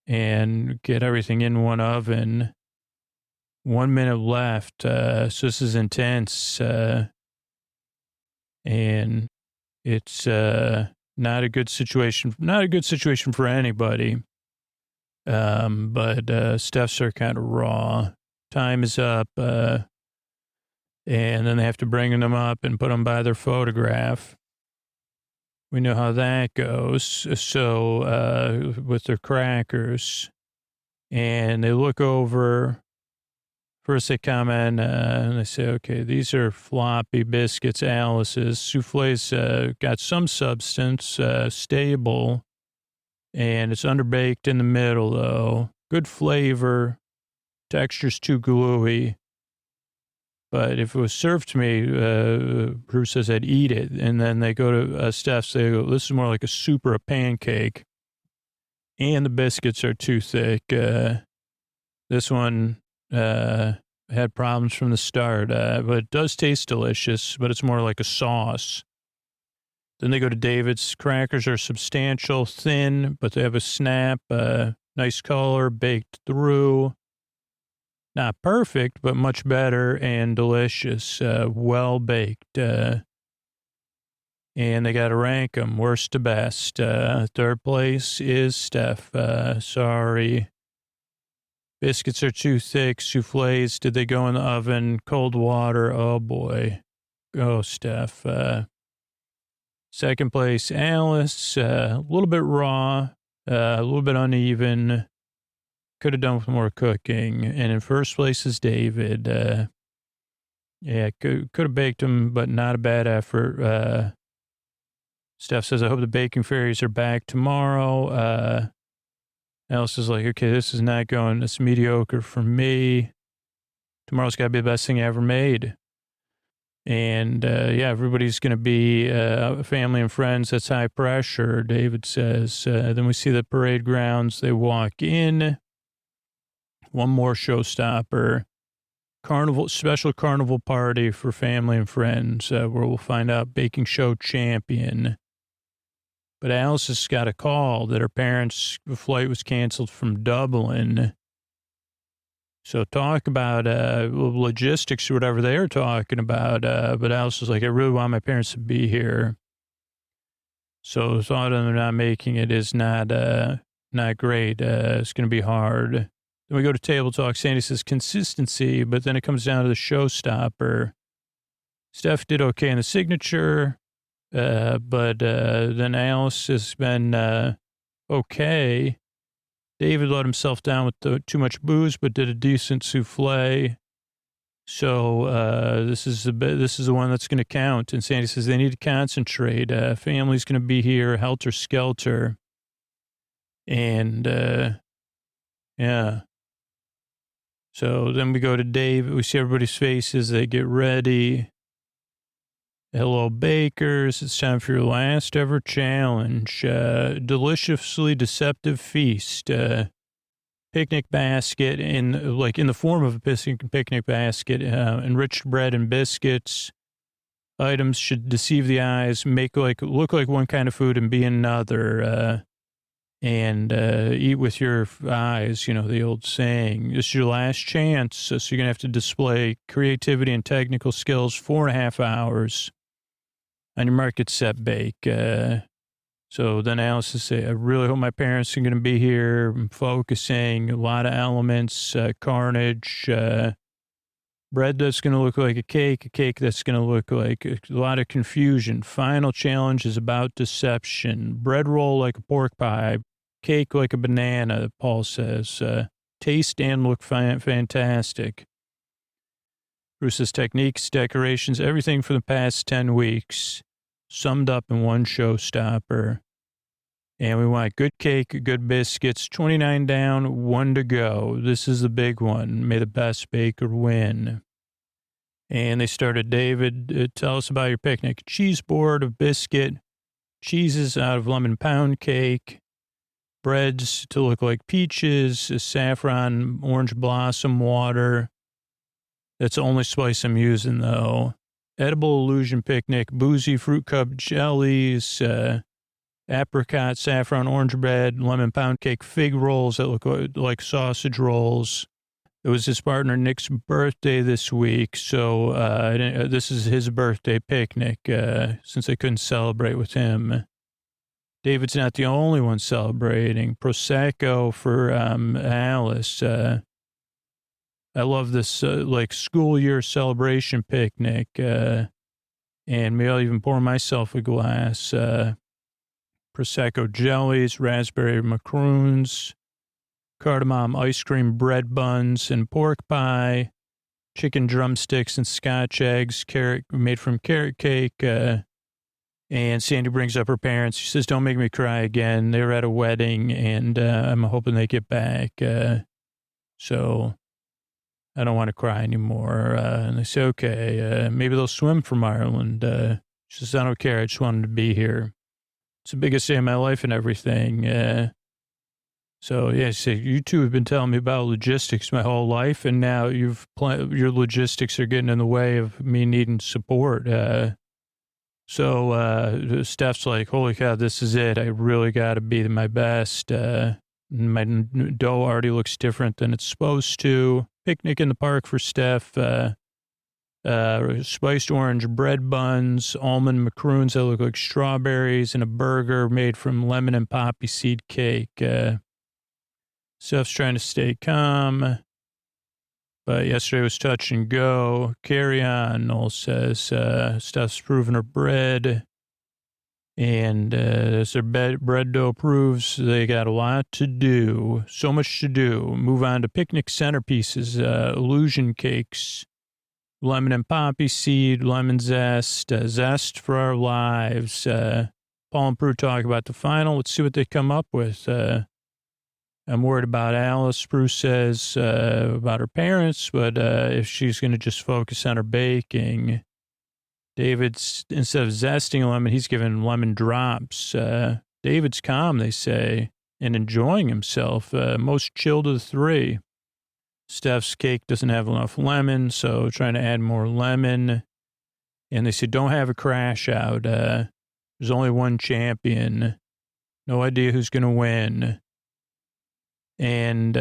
Speaker 2: and get everything in one oven. 1 minute left. So this is intense. And It's not a good situation. Not a good situation for anybody. But Steph's are kind of raw. Time is up. And then they have to bring them up and put them by their photograph. We know how that goes. So, with their crackers, and they look over. First, they comment and they say, okay, these are floppy biscuits, Alice's. Souffle's got some substance, stable, and it's underbaked in the middle, though. Good flavor. Texture's too gluey. But if it was served to me, Bruce says I'd eat it. And then they go to Steph's. They go, this is more like a soup or a pancake. And the biscuits are too thick. This one had problems from the start. But it does taste delicious, but it's more like a sauce. Then they go to David's. Crackers are substantial, thin, but they have a snap, nice color, baked through. Not perfect, but much better and delicious, well baked. And they got to rank them worst to best. Third place is Steph. Sorry. Biscuits are too thick. Souffles, did they go in the oven? Cold water. Oh, boy. Oh, Steph. Second place, Alice. A little bit raw, a little bit uneven. Could have done with more cooking. And in first place is David. Could have baked them, but not a bad effort. Steph says, I hope the baking fairies are back tomorrow. Alice is like, okay, this is not going, it's mediocre for me. Tomorrow's got to be the best thing I ever made. And, everybody's going to be family and friends. That's high pressure, David says. Then we see the parade grounds. They walk in. One more showstopper. Special carnival party for family and friends, where we'll find out baking show champion. But Alice has got a call that her parents' flight was canceled from Dublin. So talk about logistics or whatever they were talking about. But Alice was like, I really want my parents to be here. So the thought of them not making it is not great. It's going to be hard. Then we go to table talk. Sandy says consistency, but then it comes down to the showstopper. Steph did okay in the signature, but then Alice has been okay. David let himself down with too much booze, but did a decent souffle. So this is the one that's going to count. And Sandy says they need to concentrate. Family's going to be here, helter skelter, and yeah. So then we go to Dave. We see everybody's faces. They get ready. Hello, bakers. It's time for your last ever challenge. Deliciously deceptive feast. Picnic basket in the form of a picnic basket. Enriched bread and biscuits. Items should deceive the eyes, look like one kind of food and be another. And eat with your eyes, the old saying. This is your last chance, so you're going to have to display creativity and technical skills 4.5 hours. On your mark, get set, bake. So then Alice will say, I really hope my parents are going to be here. I'm focusing, a lot of elements, carnage, bread that's going to look like a cake that's going to look like a lot of confusion. Final challenge is about deception. Bread roll like a pork pie, cake like a banana, Paul says. Taste and look fantastic. Bruce's techniques, decorations, everything for the past 10 weeks, summed up in one showstopper. And we want good cake, good biscuits, 29 down, 1 to go. This is the big one. May the best baker win. And they started, David, tell us about your picnic. Cheese board of biscuit, cheeses out of lemon pound cake, breads to look like peaches, saffron, orange blossom water. That's the only spice I'm using, though. Edible illusion picnic, boozy fruit cup jellies, apricot, saffron, orange bread, lemon pound cake, fig rolls that look like sausage rolls, It was his partner Nick's birthday this week, so this is his birthday picnic since I couldn't celebrate with him. David's not the only one celebrating. Prosecco for Alice. I love this like school year celebration picnic, and maybe I'll even pour myself a glass. Prosecco jellies, raspberry macaroons, cardamom ice cream bread buns, and pork pie, chicken drumsticks and Scotch eggs, carrot made from carrot cake. And Sandy brings up her parents. She says, "Don't make me cry again. They were at a wedding, and I'm hoping they get back. So I don't want to cry anymore." And they say, "Okay, maybe they'll swim from Ireland." She says, "I don't care. I just wanted to be here. It's the biggest day of my life and everything." So, yeah, she said, "You two have been telling me about logistics my whole life, and now your logistics are getting in the way of me needing support." So Steph's like, "Holy cow, this is it. I really got to be my best. My dough already looks different than it's supposed to. Picnic in the park for Steph. Spiced orange bread buns, almond macaroons that look like strawberries, and a burger made from lemon and poppy seed cake." Steph's trying to stay calm. But yesterday was touch and go. Carry on, Noel says. Steph's proving her bread. And as their bread dough proves, they got a lot to do. So much to do. Move on to picnic centerpieces, illusion cakes, lemon and poppy seed, lemon zest, zest for our lives. Paul and Prue talk about the final. Let's see what they come up with. I'm worried about Alice, Bruce says, about her parents, but if she's going to just focus on her baking. David's, instead of zesting a lemon, he's giving lemon drops. David's calm, they say, and enjoying himself. Most chilled of the three. Steph's cake doesn't have enough lemon, so trying to add more lemon. And they say, "Don't have a crash out. There's only one champion. No idea who's going to win." And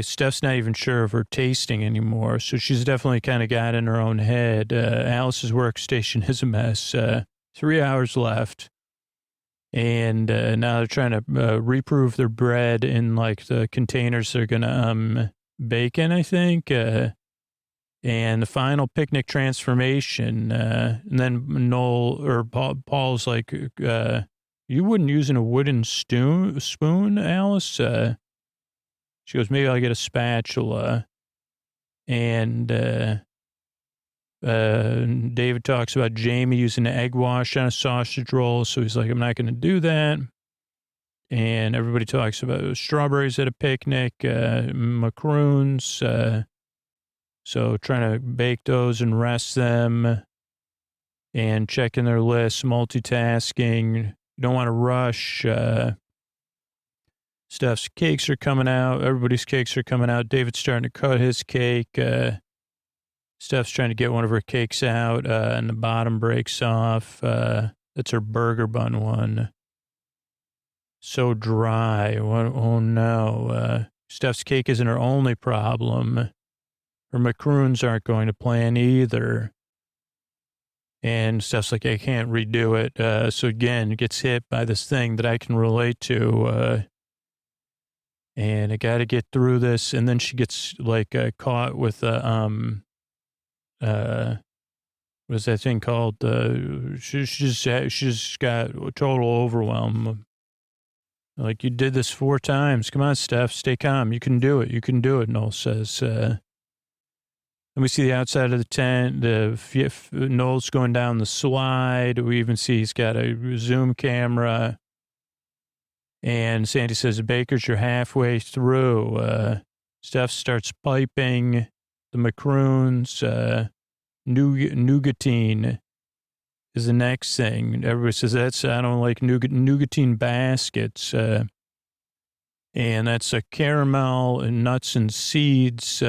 Speaker 2: Steph's not even sure of her tasting anymore. So she's definitely kind of got in her own head. Alice's workstation is a mess. 3 hours left. And now they're trying to reprove their bread in like the containers they're going to bake in, I think. And the final picnic transformation. And then Paul's like, "You wouldn't use a wooden spoon, Alice?" She goes, "Maybe I'll get a spatula." And David talks about Jamie using an egg wash on a sausage roll. So he's like, "I'm not going to do that." And everybody talks about strawberries at a picnic, macaroons. So trying to bake those and rest them and checking their lists, multitasking. You don't want to rush. Steph's cakes are coming out. Everybody's cakes are coming out. David's starting to cut his cake. Steph's trying to get one of her cakes out, and the bottom breaks off. That's her burger bun one. So dry. Oh, no. Steph's cake isn't her only problem. Her macaroons aren't going to plan either. And Steph's like, "I can't redo it." So again, gets hit by this thing that I can relate to. And I got to get through this. And then she gets like caught with what is that thing called? She's got total overwhelm. Like, "You did this 4 times. Come on, Steph, stay calm. You can do it. You can do it," Noel says. And we see the outside of the tent, Noel's going down the slide. We even see he's got a zoom camera. And Sandy says, "Bakers, you're halfway through." Steph starts piping the macaroons. Nougatine is the next thing. Everybody says, I don't like nougatine baskets. And that's a caramel and nuts and seeds.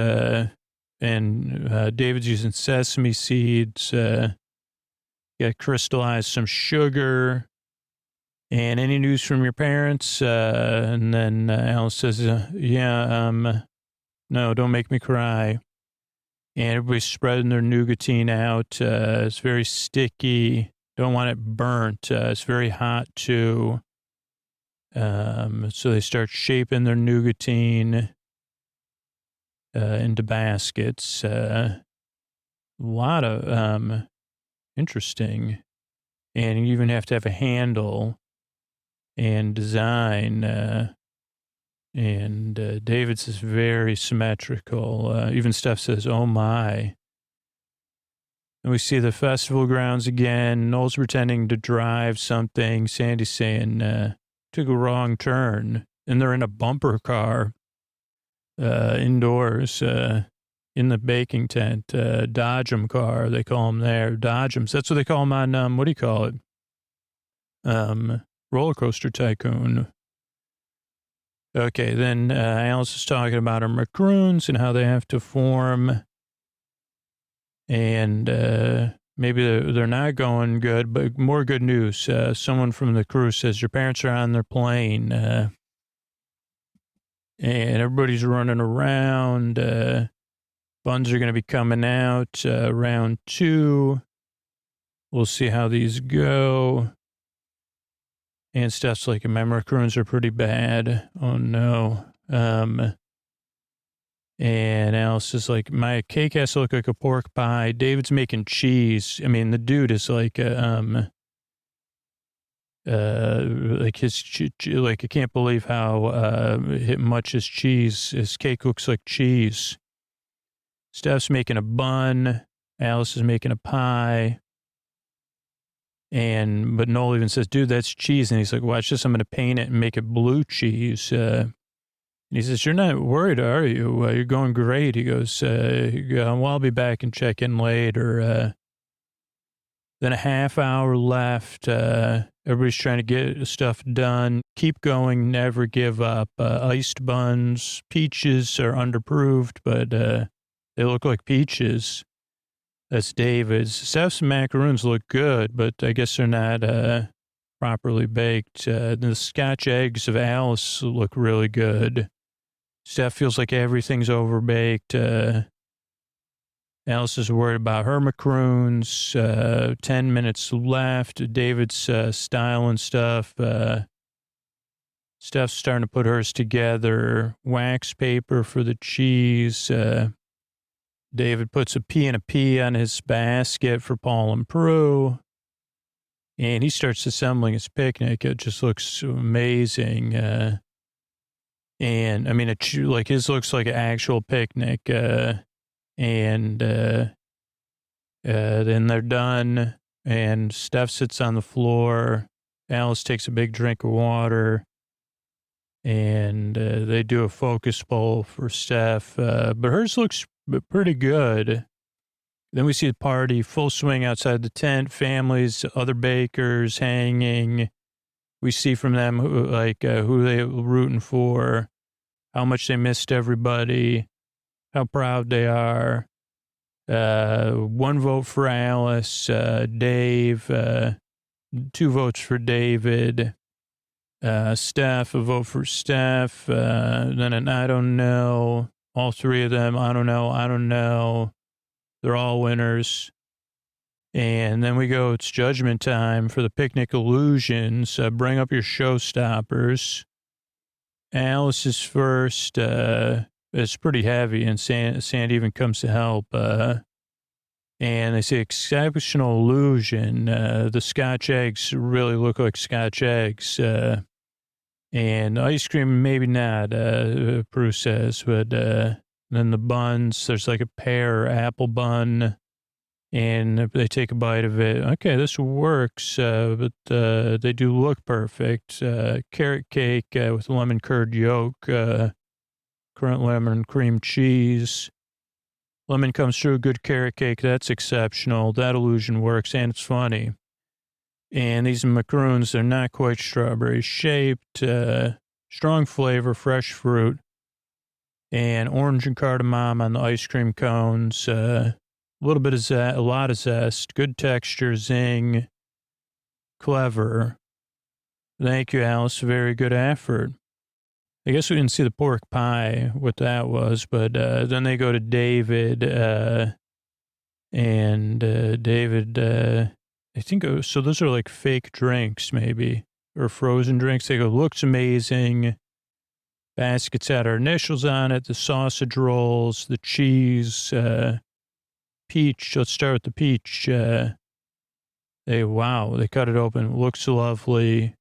Speaker 2: And David's using sesame seeds. Got crystallized some sugar. And any news from your parents? And then Alice says, no, don't make me cry. And everybody's spreading their nougatine out. It's very sticky. Don't want it burnt. It's very hot too. So they start shaping their nougatine into baskets. A lot of interesting. And you even have to have a handle and design. And David's is very symmetrical. Even Steph says, oh my. And we see the festival grounds again. Noel's pretending to drive something. Sandy's saying, took a wrong turn. And they're in a bumper car indoors in the baking tent. Dodgem car, they call them there. Dodgems. That's what they call them on, what do you call it? Roller Coaster Tycoon. Okay, then Alice is talking about her macaroons and how they have to form. And maybe they're not going good, but more good news. Someone from the crew says your parents are on their plane. And everybody's running around. Buns are going to be coming out round 2. We'll see how these go. And Steph's like, my macaroons are pretty bad. Oh, no. And Alice is like, my cake has to look like a pork pie. David's making cheese. I mean, the dude is like, like I can't believe how much his cheese, his cake looks like cheese. Steph's making a bun. Alice is making a pie. But Noel even says, dude, that's cheese. And he's like, watch this. I'm going to paint it and make it blue cheese. And he says, you're not worried, are you? You're going great. He goes, well, I'll be back and check in later. Then a half hour left. Everybody's trying to get stuff done. Keep going. Never give up. Iced buns. Peaches are underproofed, but they look like peaches. That's David's. Steph's macaroons look good, but I guess they're not properly baked. The Scotch eggs of Alice look really good. Steph feels like everything's overbaked. Alice is worried about her macaroons. 10 minutes left. David's styling stuff. Steph's starting to put hers together. Wax paper for the cheese. David puts a P and a P on his basket for Paul and Prue. And he starts assembling his picnic. It just looks amazing. And I mean, like his looks like an actual picnic. And then they're done. And Steph sits on the floor. Alice takes a big drink of water. And they do a focus bowl for Steph. But hers looks pretty good. Then we see the party, full swing outside the tent, families, other bakers hanging. We see from them who they were rooting for, how much they missed everybody, how proud they are. 1 vote for Alice, Dave, 2 votes for David, Steph, a vote for Steph, then an I don't know. All 3 of them, I don't know. They're all winners. And then we go, it's judgment time for the picnic illusions. Bring up your showstoppers. Alice is first. It's pretty heavy, and Sandy even comes to help. And they say exceptional illusion. The Scotch eggs really look like Scotch eggs. And ice cream, maybe not, Prue says. But then the buns, there's like a pear apple bun. And they take a bite of it. Okay, this works, but they do look perfect. Carrot cake with lemon curd yolk, currant lemon cream cheese. Lemon comes through, good carrot cake. That's exceptional. That illusion works, and it's funny. And these macaroons, they're not quite strawberry shaped. Strong flavor, fresh fruit. And orange and cardamom on the ice cream cones. A little bit of zest, a lot of zest, good texture, zing, clever. Thank you, Alice. Very good effort. I guess we didn't see the pork pie, what that was, but then they go to David, and David, I think, so those are like fake drinks, maybe, or frozen drinks. They go, looks amazing. Baskets had our initials on it, the sausage rolls, the cheese, peach. Let's start with the peach. They cut it open. Looks lovely.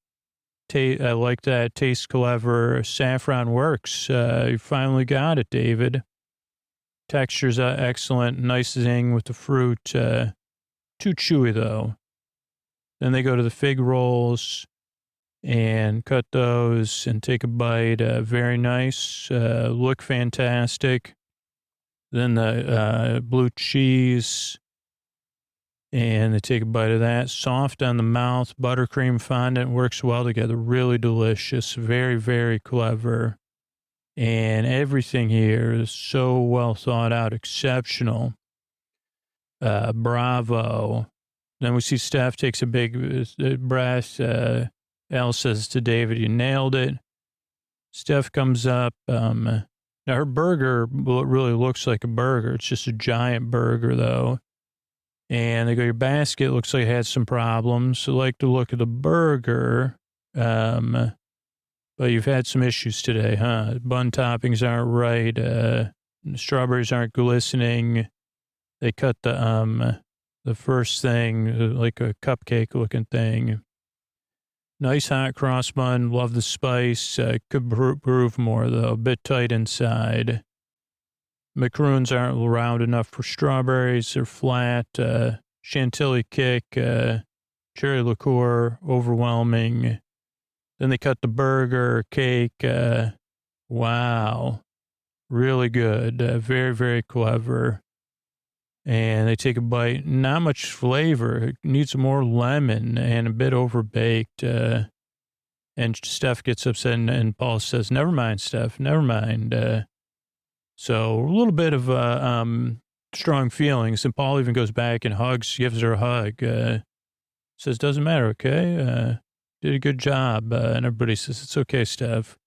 Speaker 2: I like that. Tastes clever. Saffron works. You finally got it, David. Texture's excellent. Nice zing with the fruit. Too chewy, though. Then they go to the fig rolls and cut those and take a bite. Very nice. Look fantastic. Then the blue cheese. And they take a bite of that. Soft on the mouth. Buttercream fondant works well together. Really delicious. Very, very clever. And everything here is so well thought out. Exceptional. Bravo. Then we see Steph takes a big breath. Al says to David, you nailed it. Steph comes up. Now her burger really looks like a burger. It's just a giant burger, though. And they go, your basket looks like it had some problems. So like to look at the burger. But you've had some issues today, huh? Bun toppings aren't right. The strawberries aren't glistening. They cut the first thing, like a cupcake looking thing. Nice hot cross bun. Love the spice. Could prove more, though. A bit tight inside. Macaroons aren't round enough for strawberries. They're flat. Chantilly kick. Cherry liqueur. Overwhelming. Then they cut the burger, cake. Wow. Really good. Very, very clever. And they take a bite. Not much flavor. It needs more lemon and a bit overbaked. And Steph gets upset and Paul says, never mind, Steph, never mind. So a little bit of strong feelings. And Paul even goes back and gives her a hug. Says, doesn't matter, okay? Did a good job. And everybody says, it's okay, Steph.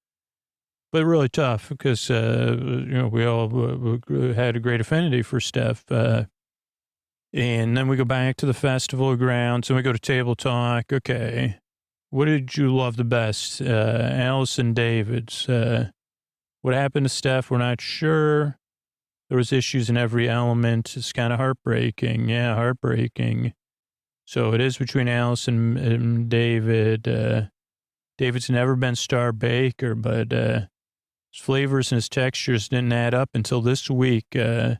Speaker 2: But really tough because, we all had a great affinity for Steph. And then we go back to the festival grounds and we go to table talk. Okay. What did you love the best? Alice and David's. What happened to Steph? We're not sure. There was issues in every element. It's kind of heartbreaking. Yeah, heartbreaking. So it is between Alice and David. David's never been star baker, but his flavors and his textures didn't add up until this week. Alice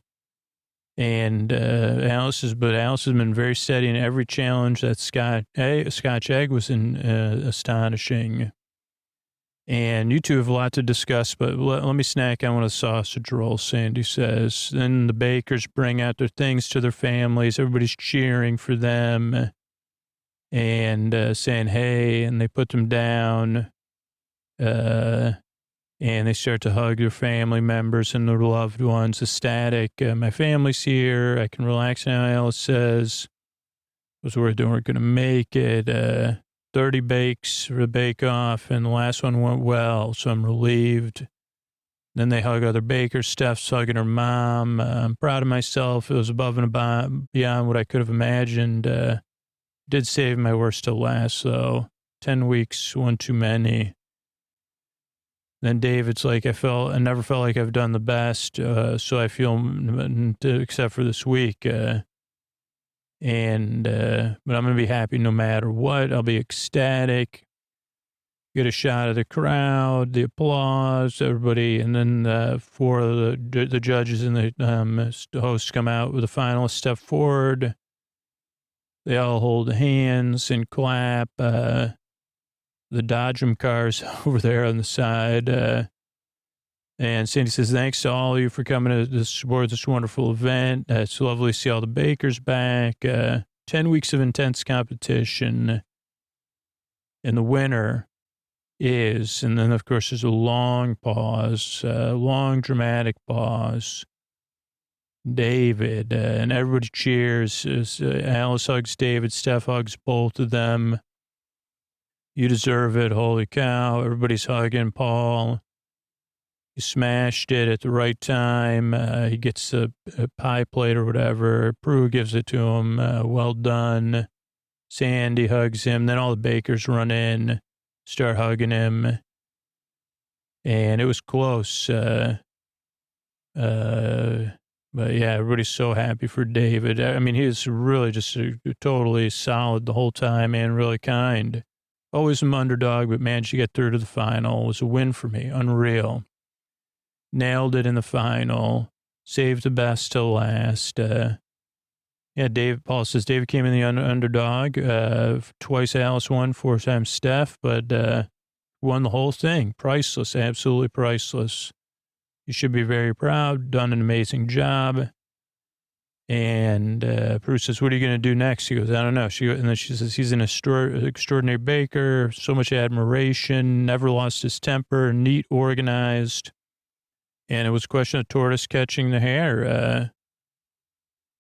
Speaker 2: has been very steady in every challenge. That Scotch egg was astonishing. And you two have a lot to discuss, but let me snack on one of the sausage rolls, Sandy says. Then the bakers bring out their things to their families. Everybody's cheering for them and saying, hey, and they put them down. And they start to hug their family members and their loved ones, ecstatic. My family's here. I can relax now, Alice says. I was worried they weren't going to make it. 30 bakes for the bake-off, and the last one went well, so I'm relieved. Then they hug other bakers. Steph's hugging her mom. I'm proud of myself. It was above and beyond what I could have imagined. Did save my worst to last, though. 10 weeks, one too many. Then David's like, I never felt like I've done the best, so I feel, except for this week. But I'm going to be happy no matter what. I'll be ecstatic. Get a shot of the crowd, the applause, everybody. And then four of the judges and the hosts come out with the finalists step forward. They all hold hands and clap. The Dodgem cars over there on the side. And Sandy says, thanks to all of you for coming to support this wonderful event. It's lovely to see all the bakers back. 10 weeks of intense competition. And the winner is, and then, of course, there's a long pause, long dramatic pause. David, and everybody cheers. Alice hugs David. Steph hugs both of them. You deserve it. Holy cow. Everybody's hugging Paul. He smashed it at the right time. He gets a pie plate or whatever. Prue gives it to him. Well done. Sandy hugs him. Then all the bakers run in, start hugging him. And it was close. But yeah, everybody's so happy for David. I mean, he was really just totally solid the whole time and really kind. Always an underdog, but managed to get through to the final. It was a win for me. Unreal. Nailed it in the final. Saved the best till last. Paul says David came in the underdog. Twice Alice won, 4 times Steph, but won the whole thing. Priceless, absolutely priceless. You should be very proud. Done an amazing job. And Prue says, what are you going to do next? She goes, I don't know. And then she says, he's an extraordinary baker. So much admiration. Never lost his temper. Neat, organized. And it was a question of tortoise catching the hare.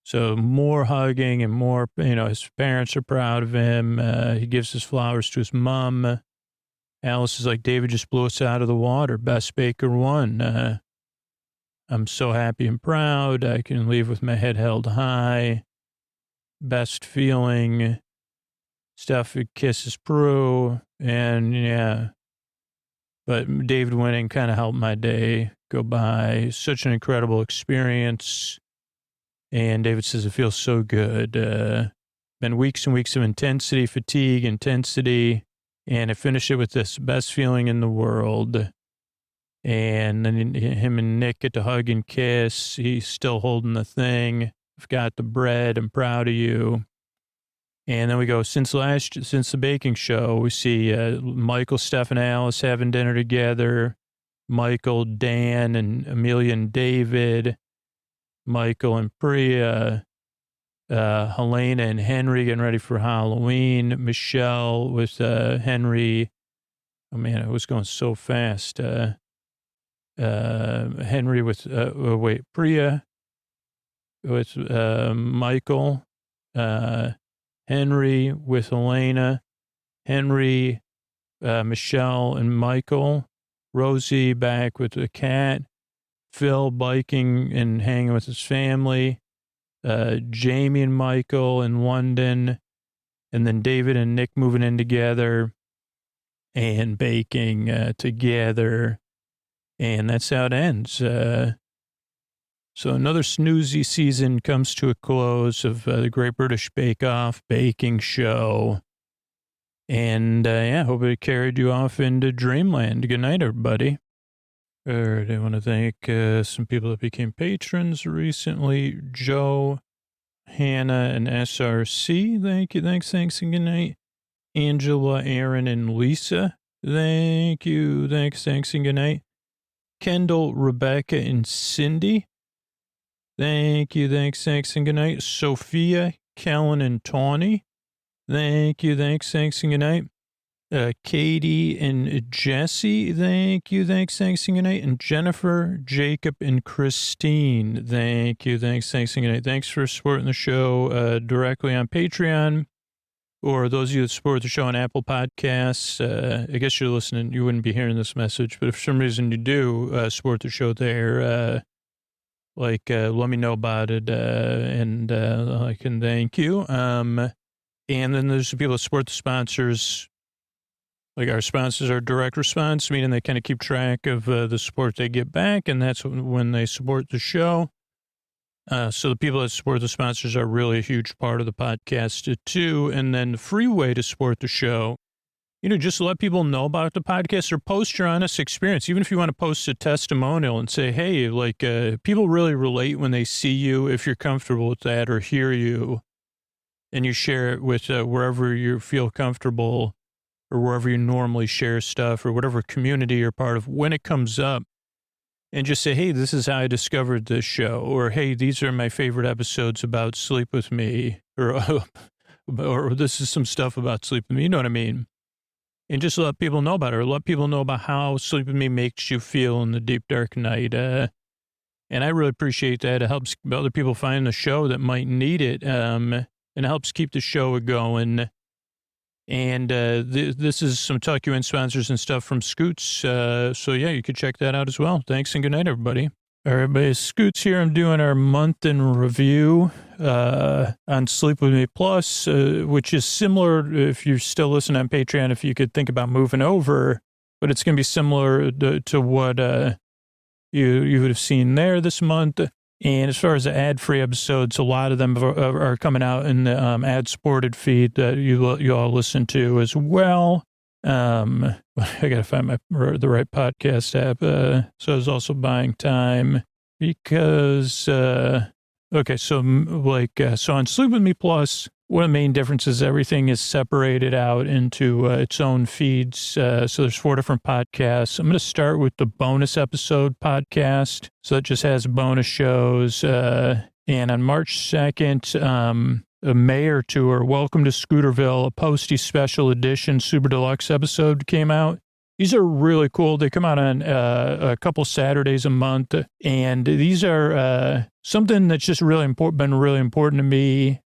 Speaker 2: So more hugging and more, his parents are proud of him. He gives his flowers to his mom. Alice is like, David just blew us out of the water. Best baker won. I'm so happy and proud. I can leave with my head held high. Best feeling. Steph kisses Prue. And yeah. But David winning kind of helped my day go by. Such an incredible experience. And David says, it feels so good. Been weeks and weeks of intensity, fatigue, intensity. And I finished it with this best feeling in the world. And then him and Nick get to hug and kiss. He's still holding the thing. I've got the bread. I'm proud of you. And then we go, since the baking show, we see Michael, Steph, and Alice having dinner together. Michael, Dan, and Amelia and David. Michael and Priya. Helena and Henry getting ready for Halloween. Michelle with Henry. Oh, man, it was going so fast. Henry with, Priya with Michael. Henry with Helena. Henry, Michelle, and Michael. Rosie back with the cat. Phil biking and hanging with his family. Jamie and Michael in London, and then David and Nick moving in together and baking together. And that's how it ends. So another snoozy season comes to a close of the Great British Bake Off baking show. And hope it carried you off into dreamland. Good night, everybody. All right, I want to thank some people that became patrons recently. Joe, Hannah, and SRC. Thank you. Thanks, and good night. Angela, Aaron, and Lisa. Thank you. Thanks, and good night. Kendall, Rebecca, and Cindy. Thank you. Thanks, and good night. Sophia, Kellen, and Tawny. Thank you. Thanks, and good night. Katie and Jesse, thank you, thanks, and good night. And Jennifer, Jacob, and Christine, thank you, thanks, and good night. Thanks for supporting the show directly on Patreon, or those of you that support the show on Apple Podcasts. I guess you're listening, you wouldn't be hearing this message, but if for some reason you do support the show there, let me know about it, and I can thank you. And then there's the people that support the sponsors. Like our sponsors are direct response, meaning they kind of keep track of the support they get back, and that's when they support the show. So the people that support the sponsors are really a huge part of the podcast too. And then the free way to support the show, just let people know about the podcast or post your honest experience. Even if you want to post a testimonial and say, hey, people really relate when they see you, if you're comfortable with that, or hear you, and you share it with wherever you feel comfortable, or wherever you normally share stuff, or whatever community you're part of, when it comes up, and just say, hey, this is how I discovered this show, or hey, these are my favorite episodes about Sleep With Me, or this is some stuff about Sleep With Me, you know what I mean? And just let people know about it, or let people know about how Sleep With Me makes you feel in the deep, dark night. And I really appreciate that. It helps other people find the show that might need it, and it helps keep the show going. And this is some Tuck You In sponsors and stuff from Scoots. So, yeah, you could check that out as well. Thanks and good night, everybody. All right, everybody. Scoots here. I'm doing our month in review on Sleep With Me Plus, which is similar, if you're still listening on Patreon, if you could think about moving over. But it's going to be similar to what you would have seen there this month. And as far as the ad-free episodes, a lot of them are coming out in the ad-supported feed that you all listen to as well. I got to find the right podcast app. So I was also buying time because, so on Sleep With Me Plus, one of the main differences, everything is separated out into its own feeds. So there's 4 different podcasts. I'm going to start with the bonus episode podcast. So it just has bonus shows. And on March 2nd, a Mayor Tour, Welcome to Scooterville, a Posty Special Edition Super Deluxe episode came out. These are really cool. They come out on a couple Saturdays a month, and these are something that's just been really important to me.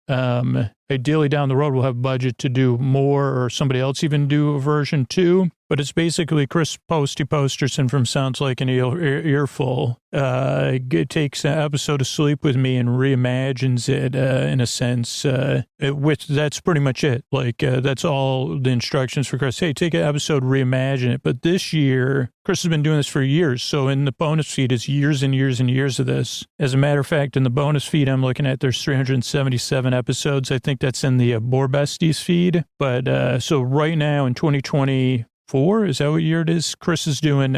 Speaker 2: Ideally, down the road, we'll have budget to do more, or somebody else even do a version 2. But it's basically Chris Posty Posterson from Sounds Like an Earful. It takes an episode of Sleep With Me and reimagines it in a sense. That's pretty much it. That's all the instructions for Chris. Hey, take an episode, reimagine it. But this year, Chris has been doing this for years. So in the bonus feed, it's years and years and years of this. As a matter of fact, in the bonus feed I'm looking at, there's 377 episodes. I think that's in the Boar Besties feed. But so right now in 2024, is that what year it is? Chris is doing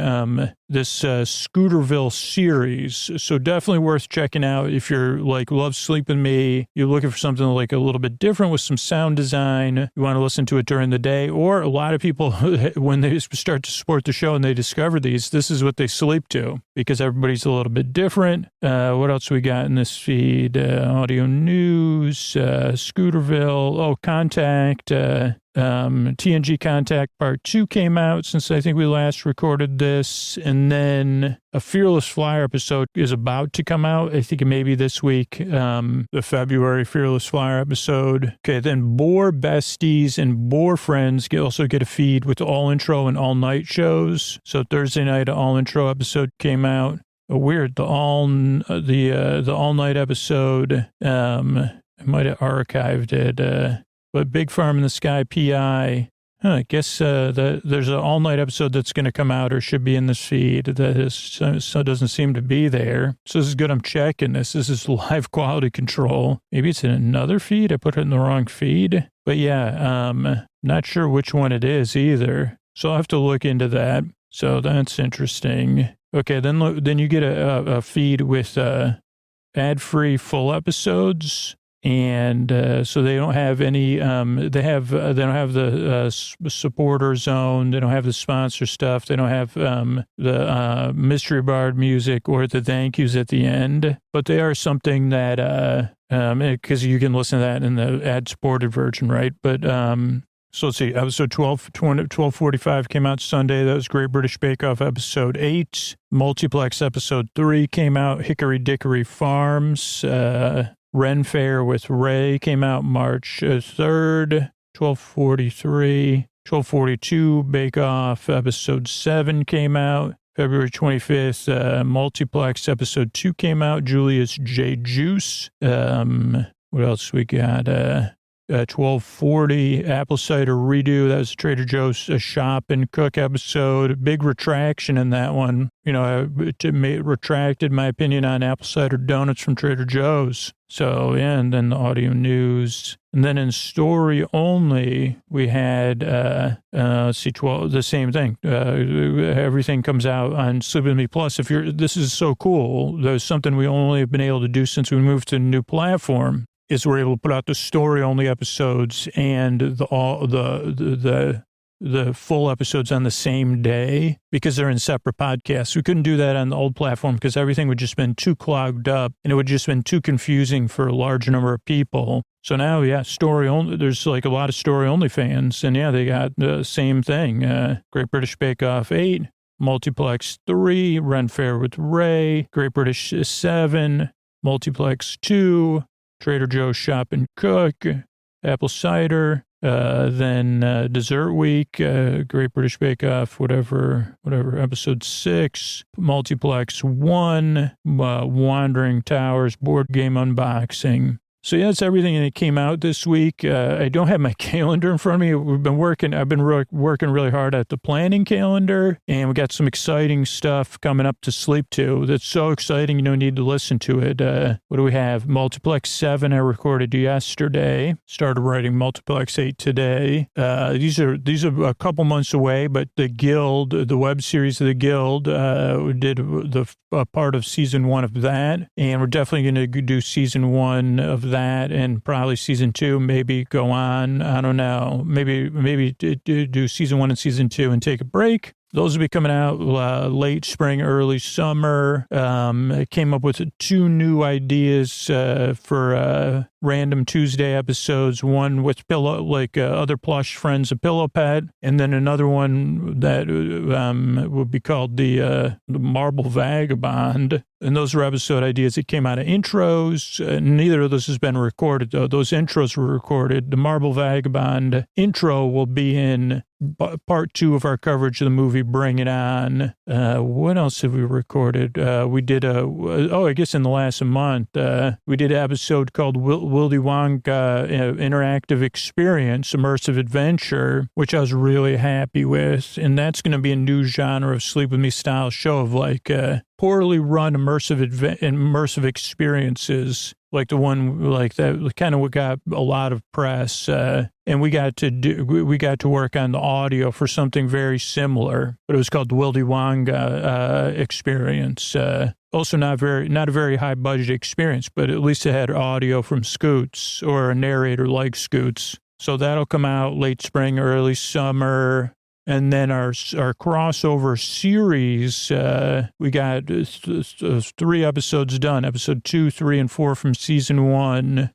Speaker 2: this Scooterville series. So definitely worth checking out if you're love Sleep With Me. You're looking for something a little bit different with some sound design. You want to listen to it during the day. Or a lot of people, when they start to support the show and they discover these, this is what they sleep to because everybody's a little bit different. What else we got in this feed? Audio news, Scooterville, Contact, TNG Contact Part 2 came out since I think we last recorded this. And then a Fearless Flyer episode is about to come out. I think maybe this week, the February Fearless Flyer episode. Okay, then Boar Besties and Boar Friends also get a feed with all intro and all night shows. So Thursday night, all intro episode came out. Weird, the all night episode. I might have archived it. But Big Farm in the Sky PI, I guess there's an all-night episode that's going to come out or should be in this feed that doesn't seem to be there. So this is good. I'm checking this. This is live quality control. Maybe it's in another feed. I put it in the wrong feed. But yeah, not sure which one it is either. So I'll have to look into that. So that's interesting. Okay, then you get a feed with ad-free full episodes. And so they don't have any. They don't have the supporter zone. They don't have the sponsor stuff. They don't have the mystery bard music or the thank yous at the end. But they are something that because you can listen to that in the ad supported version, right? But so let's see. Episode 1245 came out Sunday. That was Great British Bake Off episode 8. Multiplex episode 3 came out. Hickory Dickory Farms. Ren Fair with Ray came out March 3rd, 1243. 1242 Bake Off episode 7 came out. February 25th, Multiplex episode 2 came out. Julius J. Juice. What else we got? 1240 Apple Cider Redo. That was Trader Joe's Shop and Cook episode. Big retraction in that one. I retracted my opinion on apple cider donuts from Trader Joe's. So, yeah, and then the audio news. And then in story only, we had, the same thing. Everything comes out on Sleep With Me Plus. This is so cool. There's something we only have been able to do since we moved to a new platform. Is we're able to put out the story only episodes and the full episodes on the same day because they're in separate podcasts. We couldn't do that on the old platform because everything would just been too clogged up and it would just been too confusing for a large number of people. So now, yeah, story only. There's a lot of story only fans, and yeah, they got the same thing. Great British Bake Off 8, Multiplex 3, Ren Fair with Ray, Great British 7, Multiplex 2. Trader Joe's Shop and Cook, Apple Cider, Then Dessert Week, Great British Bake Off, whatever, episode 6, Multiplex 1, Wandering Towers, board game unboxing. So yeah, that's everything that came out this week. I don't have my calendar in front of me. I've been working really hard at the planning calendar, and we got some exciting stuff coming up to sleep to. That's so exciting, you don't need to listen to it. What do we have? Multiplex 7 I recorded yesterday. Started writing Multiplex 8 today. These are a couple months away, but the Guild, the web series of the Guild, did the part of season 1 of that, and we're definitely going to do season 1 of that. And probably season 2, maybe go on. I don't know. Maybe do season 1 and season 2 and take a break. Those will be coming out late spring, early summer. I came up with 2 new ideas for random Tuesday episodes. One with other plush friends of Pillow Pet, and then another one that would be called the Marble Vagabond. And those were episode ideas that came out of intros. Neither of those has been recorded, though. Those intros were recorded. The Marble Vagabond intro will be in part 2 of our coverage of the movie Bring It On. What else have we recorded? We did I guess in the last month, we did an episode called Willy Wonka Interactive Experience, Immersive Adventure, which I was really happy with. And that's going to be a new genre of Sleep With Me style show of poorly run immersive experiences, like the one like that kind of got a lot of press, and we got to work on the audio for something very similar, but it was called the Willy Wonka experience. Also not a very high budget experience, but at least it had audio from Scoots or a narrator like Scoots. So that'll come out late spring, early summer. And then our crossover series, we got 3 episodes done, episode 2, 3, and 4 from season 1.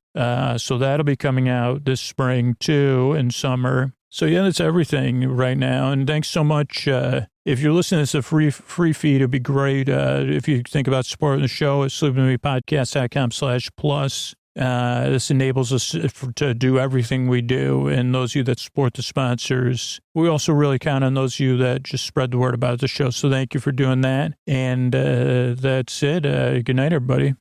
Speaker 2: So that'll be coming out this spring too, and summer. So yeah, that's everything right now. And thanks so much. If you're listening to this, a free feed, it'd be great. If you think about supporting the show at sleepwithmepodcast.com/plus. This enables us to do everything we do. And those of you that support the sponsors, we also really count on those of you that just spread the word about the show. So thank you for doing that. And that's it. Good night, everybody.